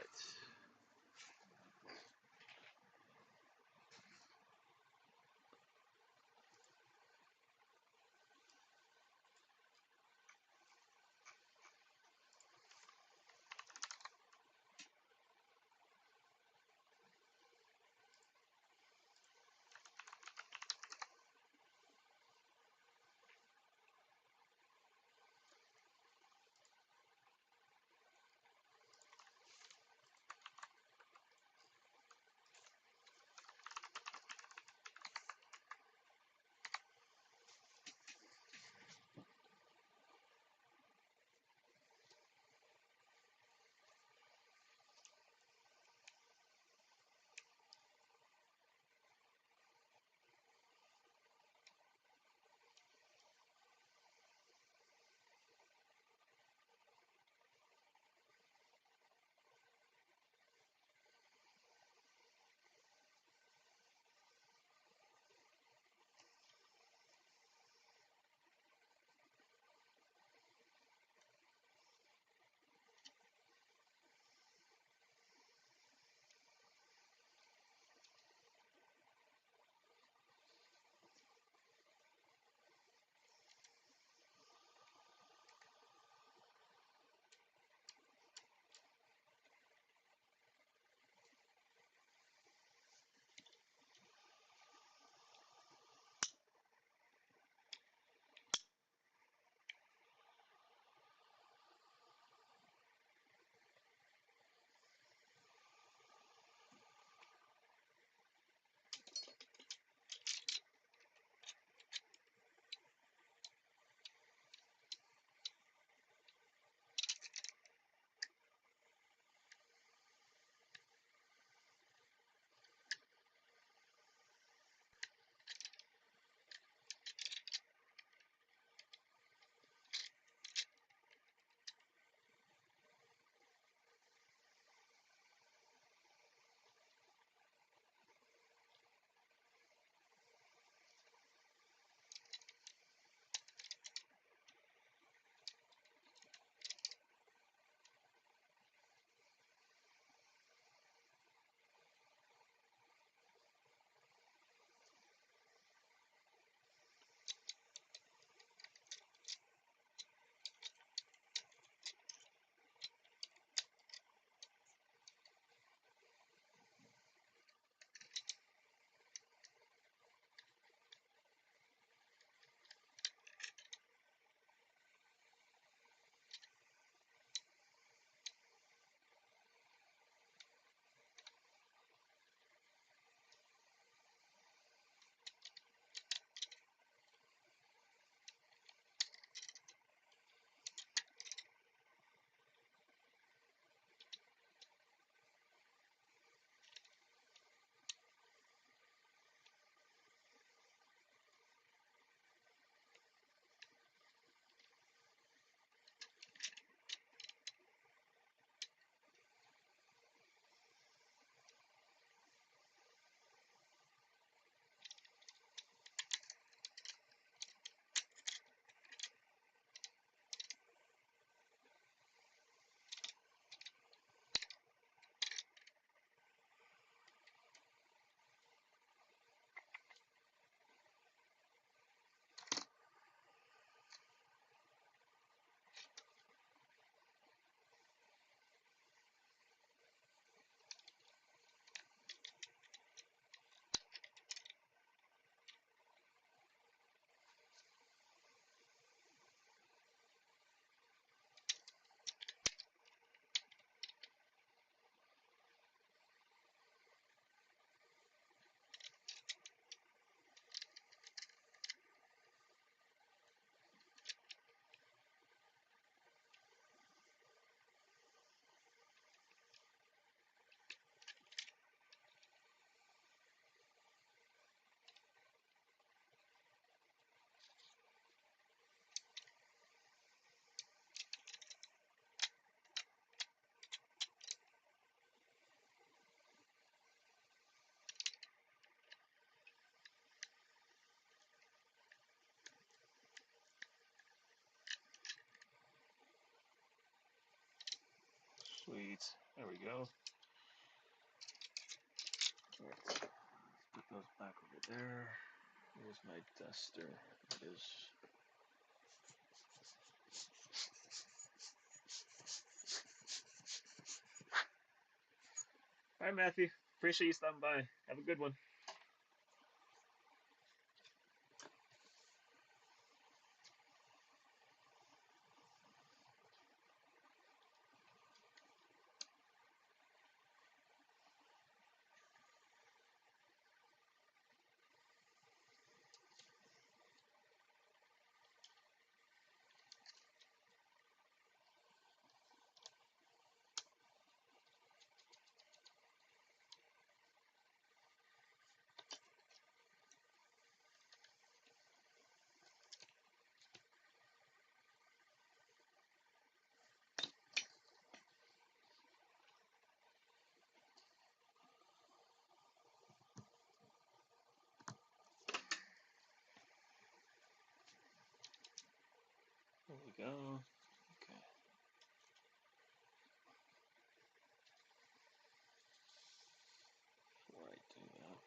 sheets. There we go. All right, let's put those back over there. Here's my duster. It is. All right, Matthew. Appreciate you stopping by. Have a good one. There we go. Okay. Before I do that,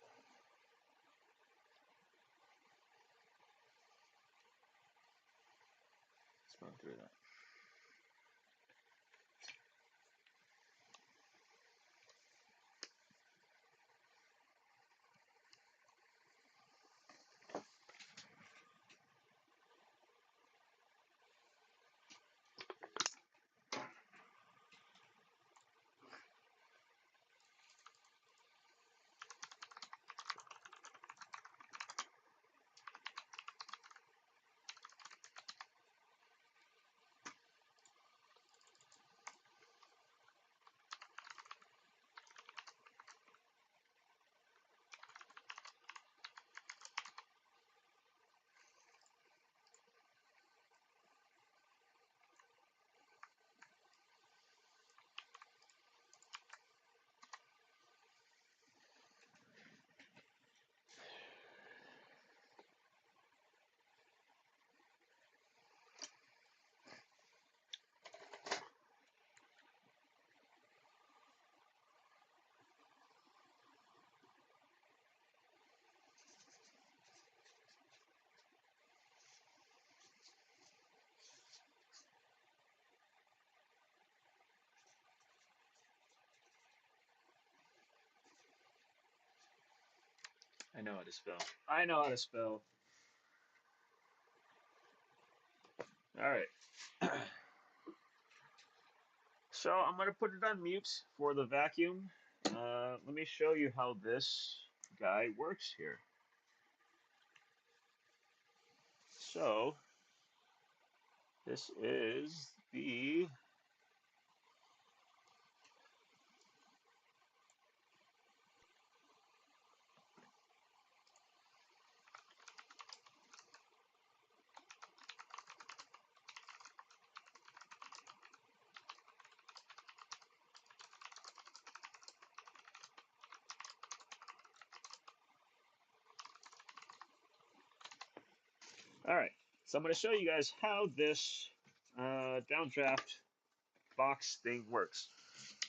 let's run through that. I know how to spell. I know how to spell. All right. So I'm gonna put it on mute for the vacuum. Let me show you how this guy works here. So this is the all right. So I'm gonna show you guys how this downdraft box thing works.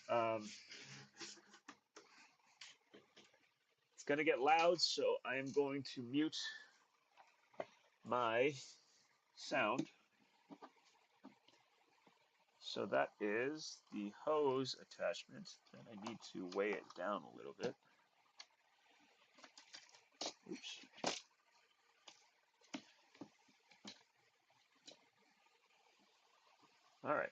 Um, it's gonna get loud, so I am going to mute my sound. So that is the hose attachment. Then I need to weigh it down a little bit. Oops. All right.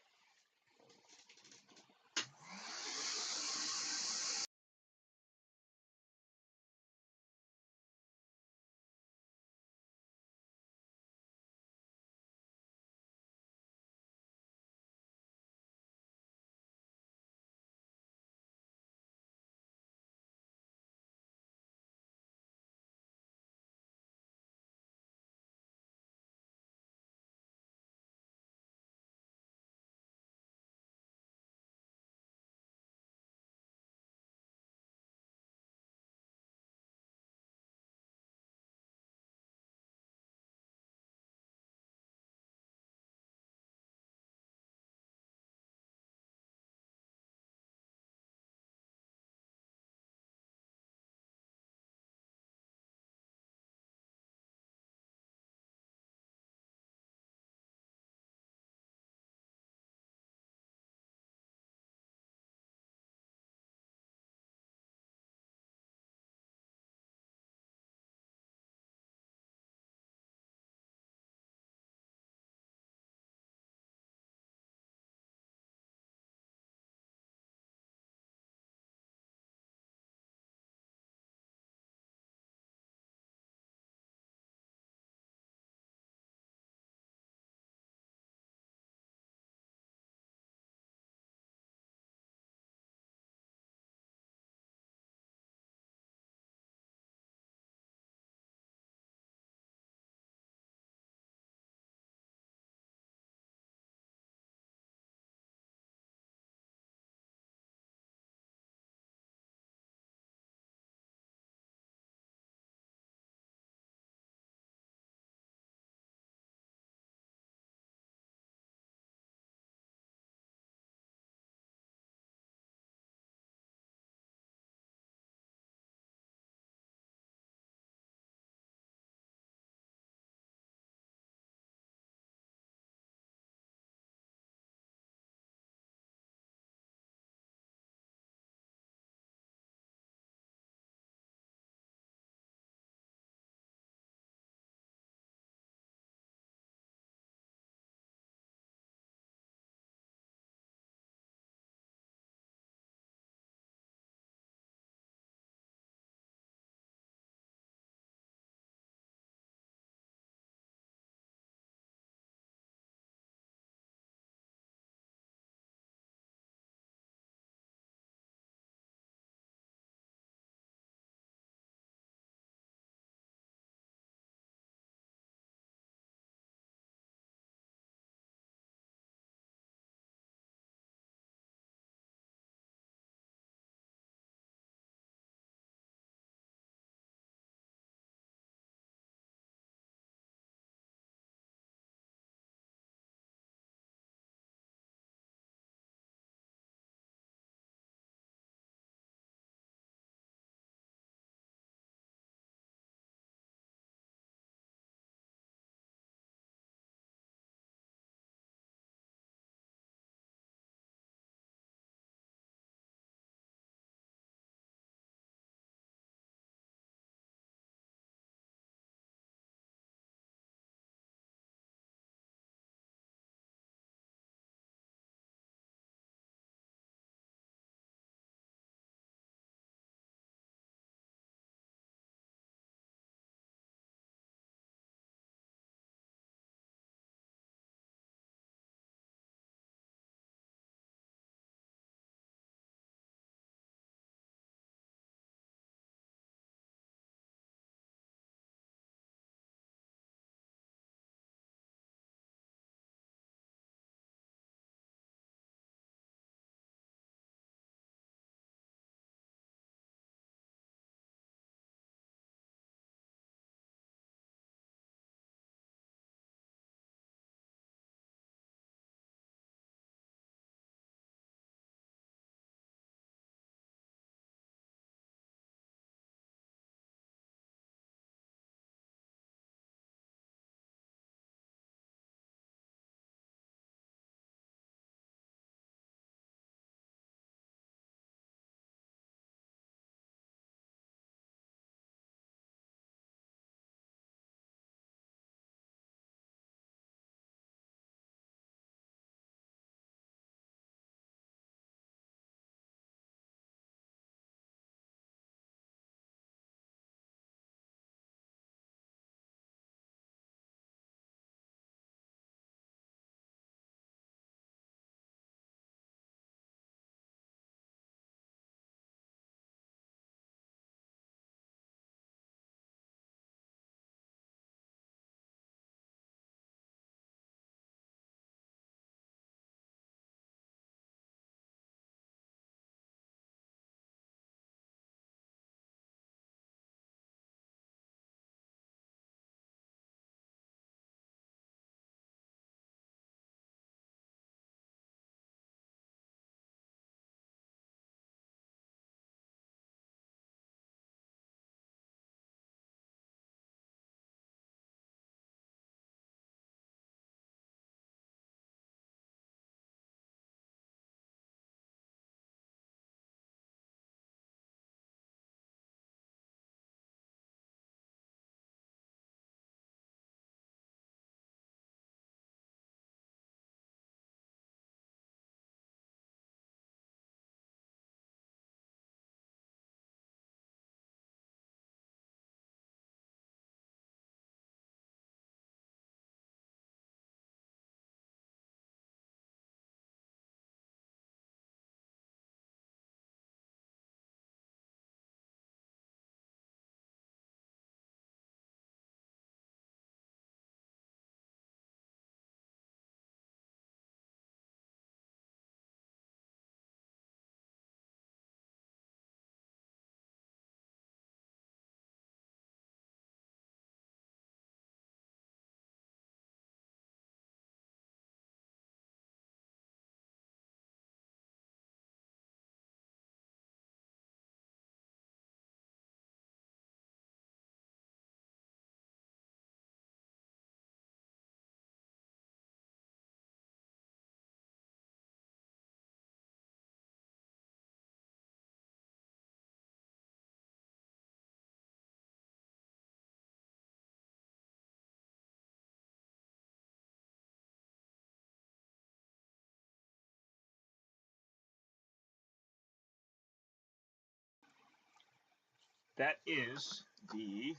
that is the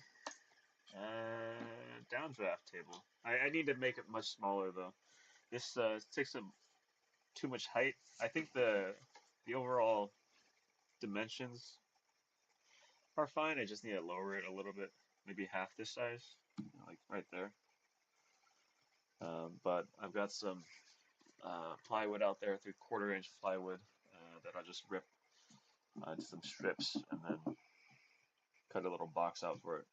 downdraft table. I need to make it much smaller though. This takes up too much height. I think the overall dimensions are fine. I just need to lower it a little bit, maybe half this size, like right there. But I've got some plywood out there, 3/4 inch plywood that I'll just rip into some strips and then cut a little box out for it.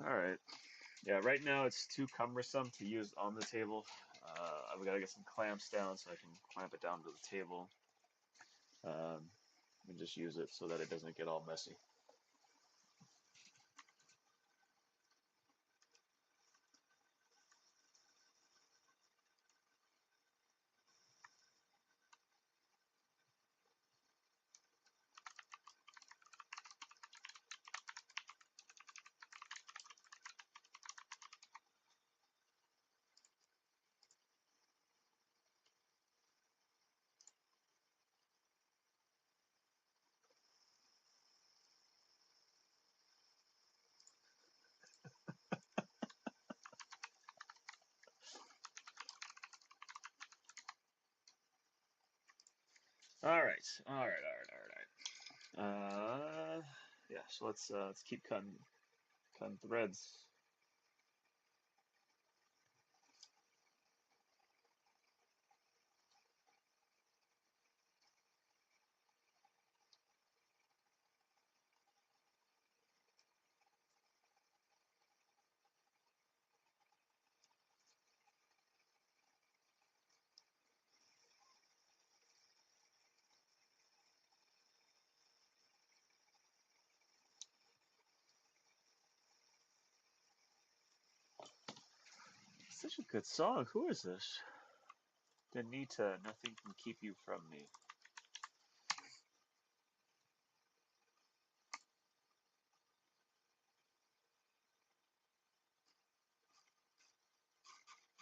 All right. Yeah, right now it's too cumbersome to use on the table. I've got to get some clamps down so I can clamp it down to the table um, and just use it so that it doesn't get all messy. All right. Yeah. So let's keep cutting threads. Such a good song. Who is this? Danita, nothing can keep you from me.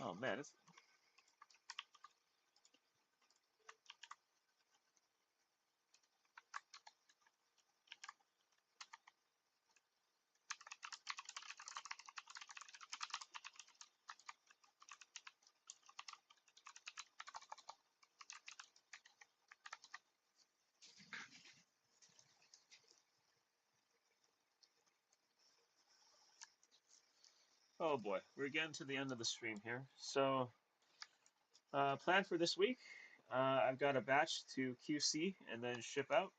Oh man, it's oh boy, we're getting to the end of the stream here. So, plan for this week. I've got a batch to QC and then ship out.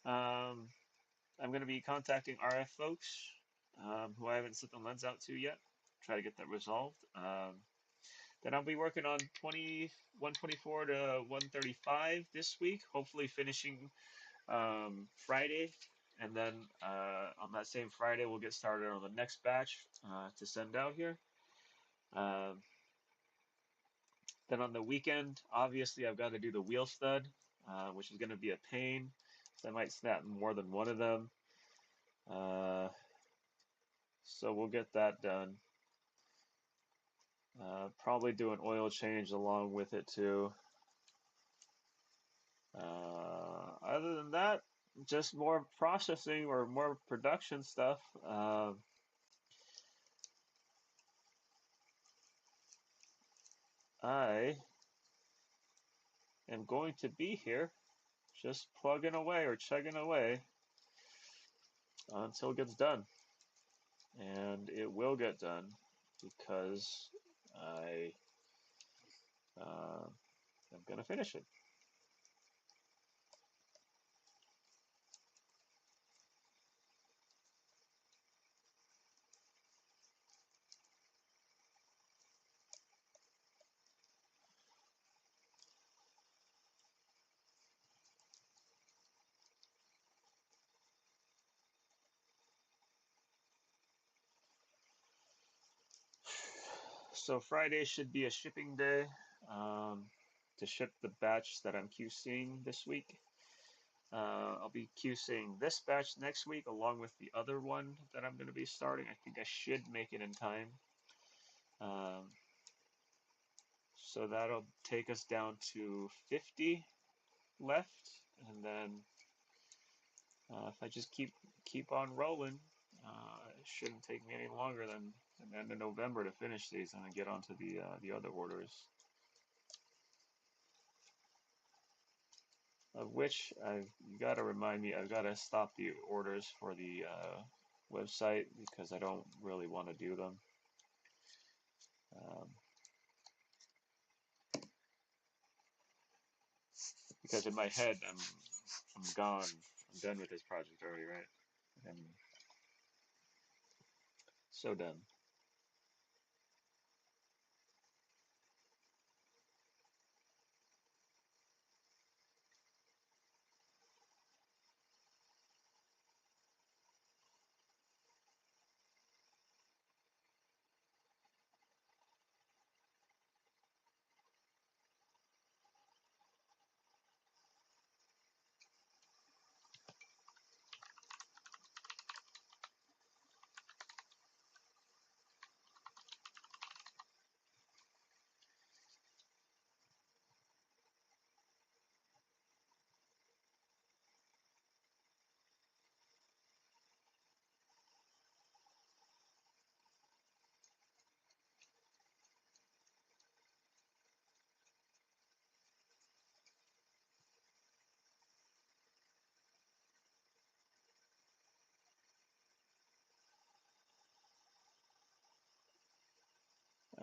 Um, I'm going to be contacting RF folks who I haven't sent the lens out to yet. Try to get that resolved. Then I'll be working on 124 to 135 this week. Hopefully finishing Friday, and then on that same Friday we'll get started on the next batch to send out here. Um then on the weekend, obviously I've got to do the wheel stud, which is going to be a pain. So I might snap more than one of them. Uh, so we'll get that done. Probably do an oil change along with it too. Other than that, just more processing or more production stuff. I am going to be here just plugging away or chugging away until it gets done. And it will get done because I uh, am going to finish it. So Friday should be a shipping day to ship the batch that I'm QCing this week. I'll be QCing this batch next week along with the other one that I'm going to be starting. I think I should make it in time. Um, so that'll take us down to 50 left, and then if I just keep on rolling, it shouldn't take me any longer than the end of November to finish these and then get onto the other orders. Of which you got to remind me, I've got to stop the orders for the website because I don't really want to do them. Um, because in my head, I'm gone. I'm done with this project already, right? I'm so done.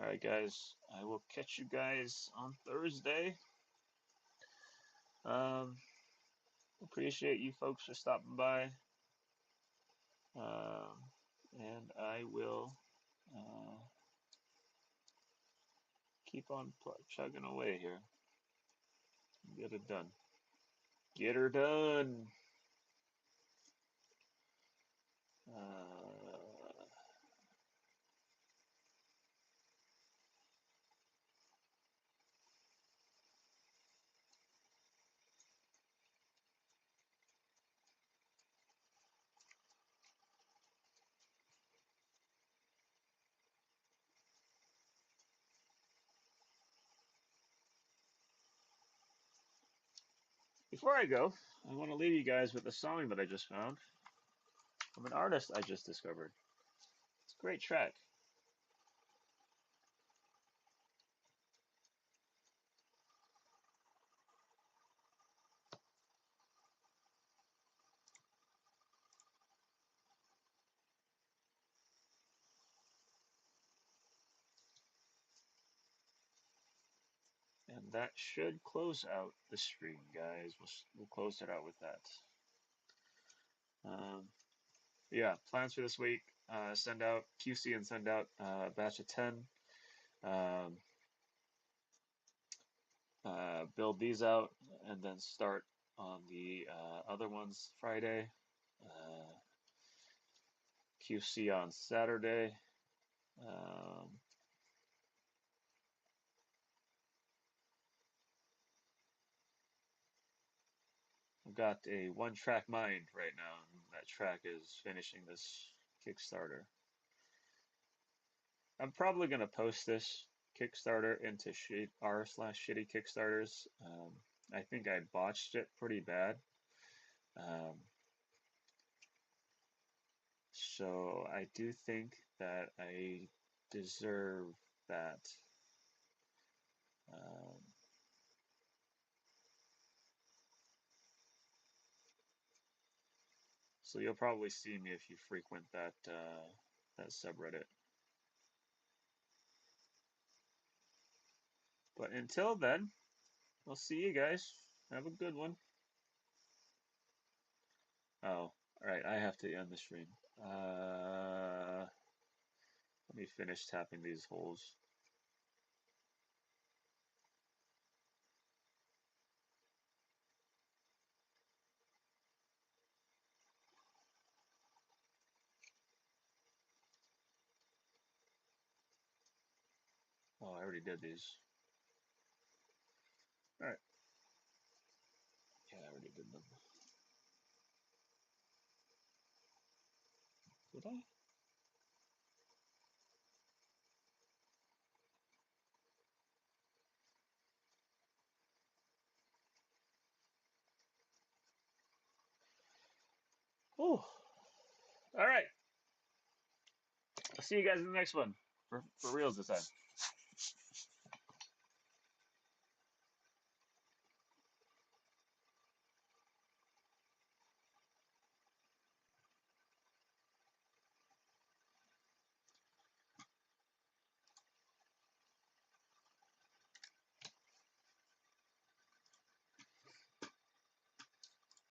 All right, guys. I will catch you guys on Thursday. Um, Appreciate you folks for stopping by. Um, and I will uh, keep on chugging away here. Get it done. Get her done. Uh, Before I go, I want to leave you guys with a song that I just found from an artist I just discovered. It's a great track. And that should close out the stream, guys. We'll close it out with that. Um, yeah, plans for this week: send out QC and send out a batch of 10. Um, Build these out and then start on the other ones Friday. Uh, QC on Saturday. Um, I've got a one-track mind right now, and that track is finishing this Kickstarter. I'm probably going to post this Kickstarter into r/shitty Kickstarters. I think I botched it pretty bad. Um, so I do think that I deserve that. Um, so you'll probably see me if you frequent that subreddit. But until then, I'll see you guys. Have a good one. Oh, alright, I have to end the stream. Let me finish tapping these holes. Oh, I already did these. Alright. Yeah, I already did them. Did I? Oh, all right. I'll see you guys in the next one for reals this time.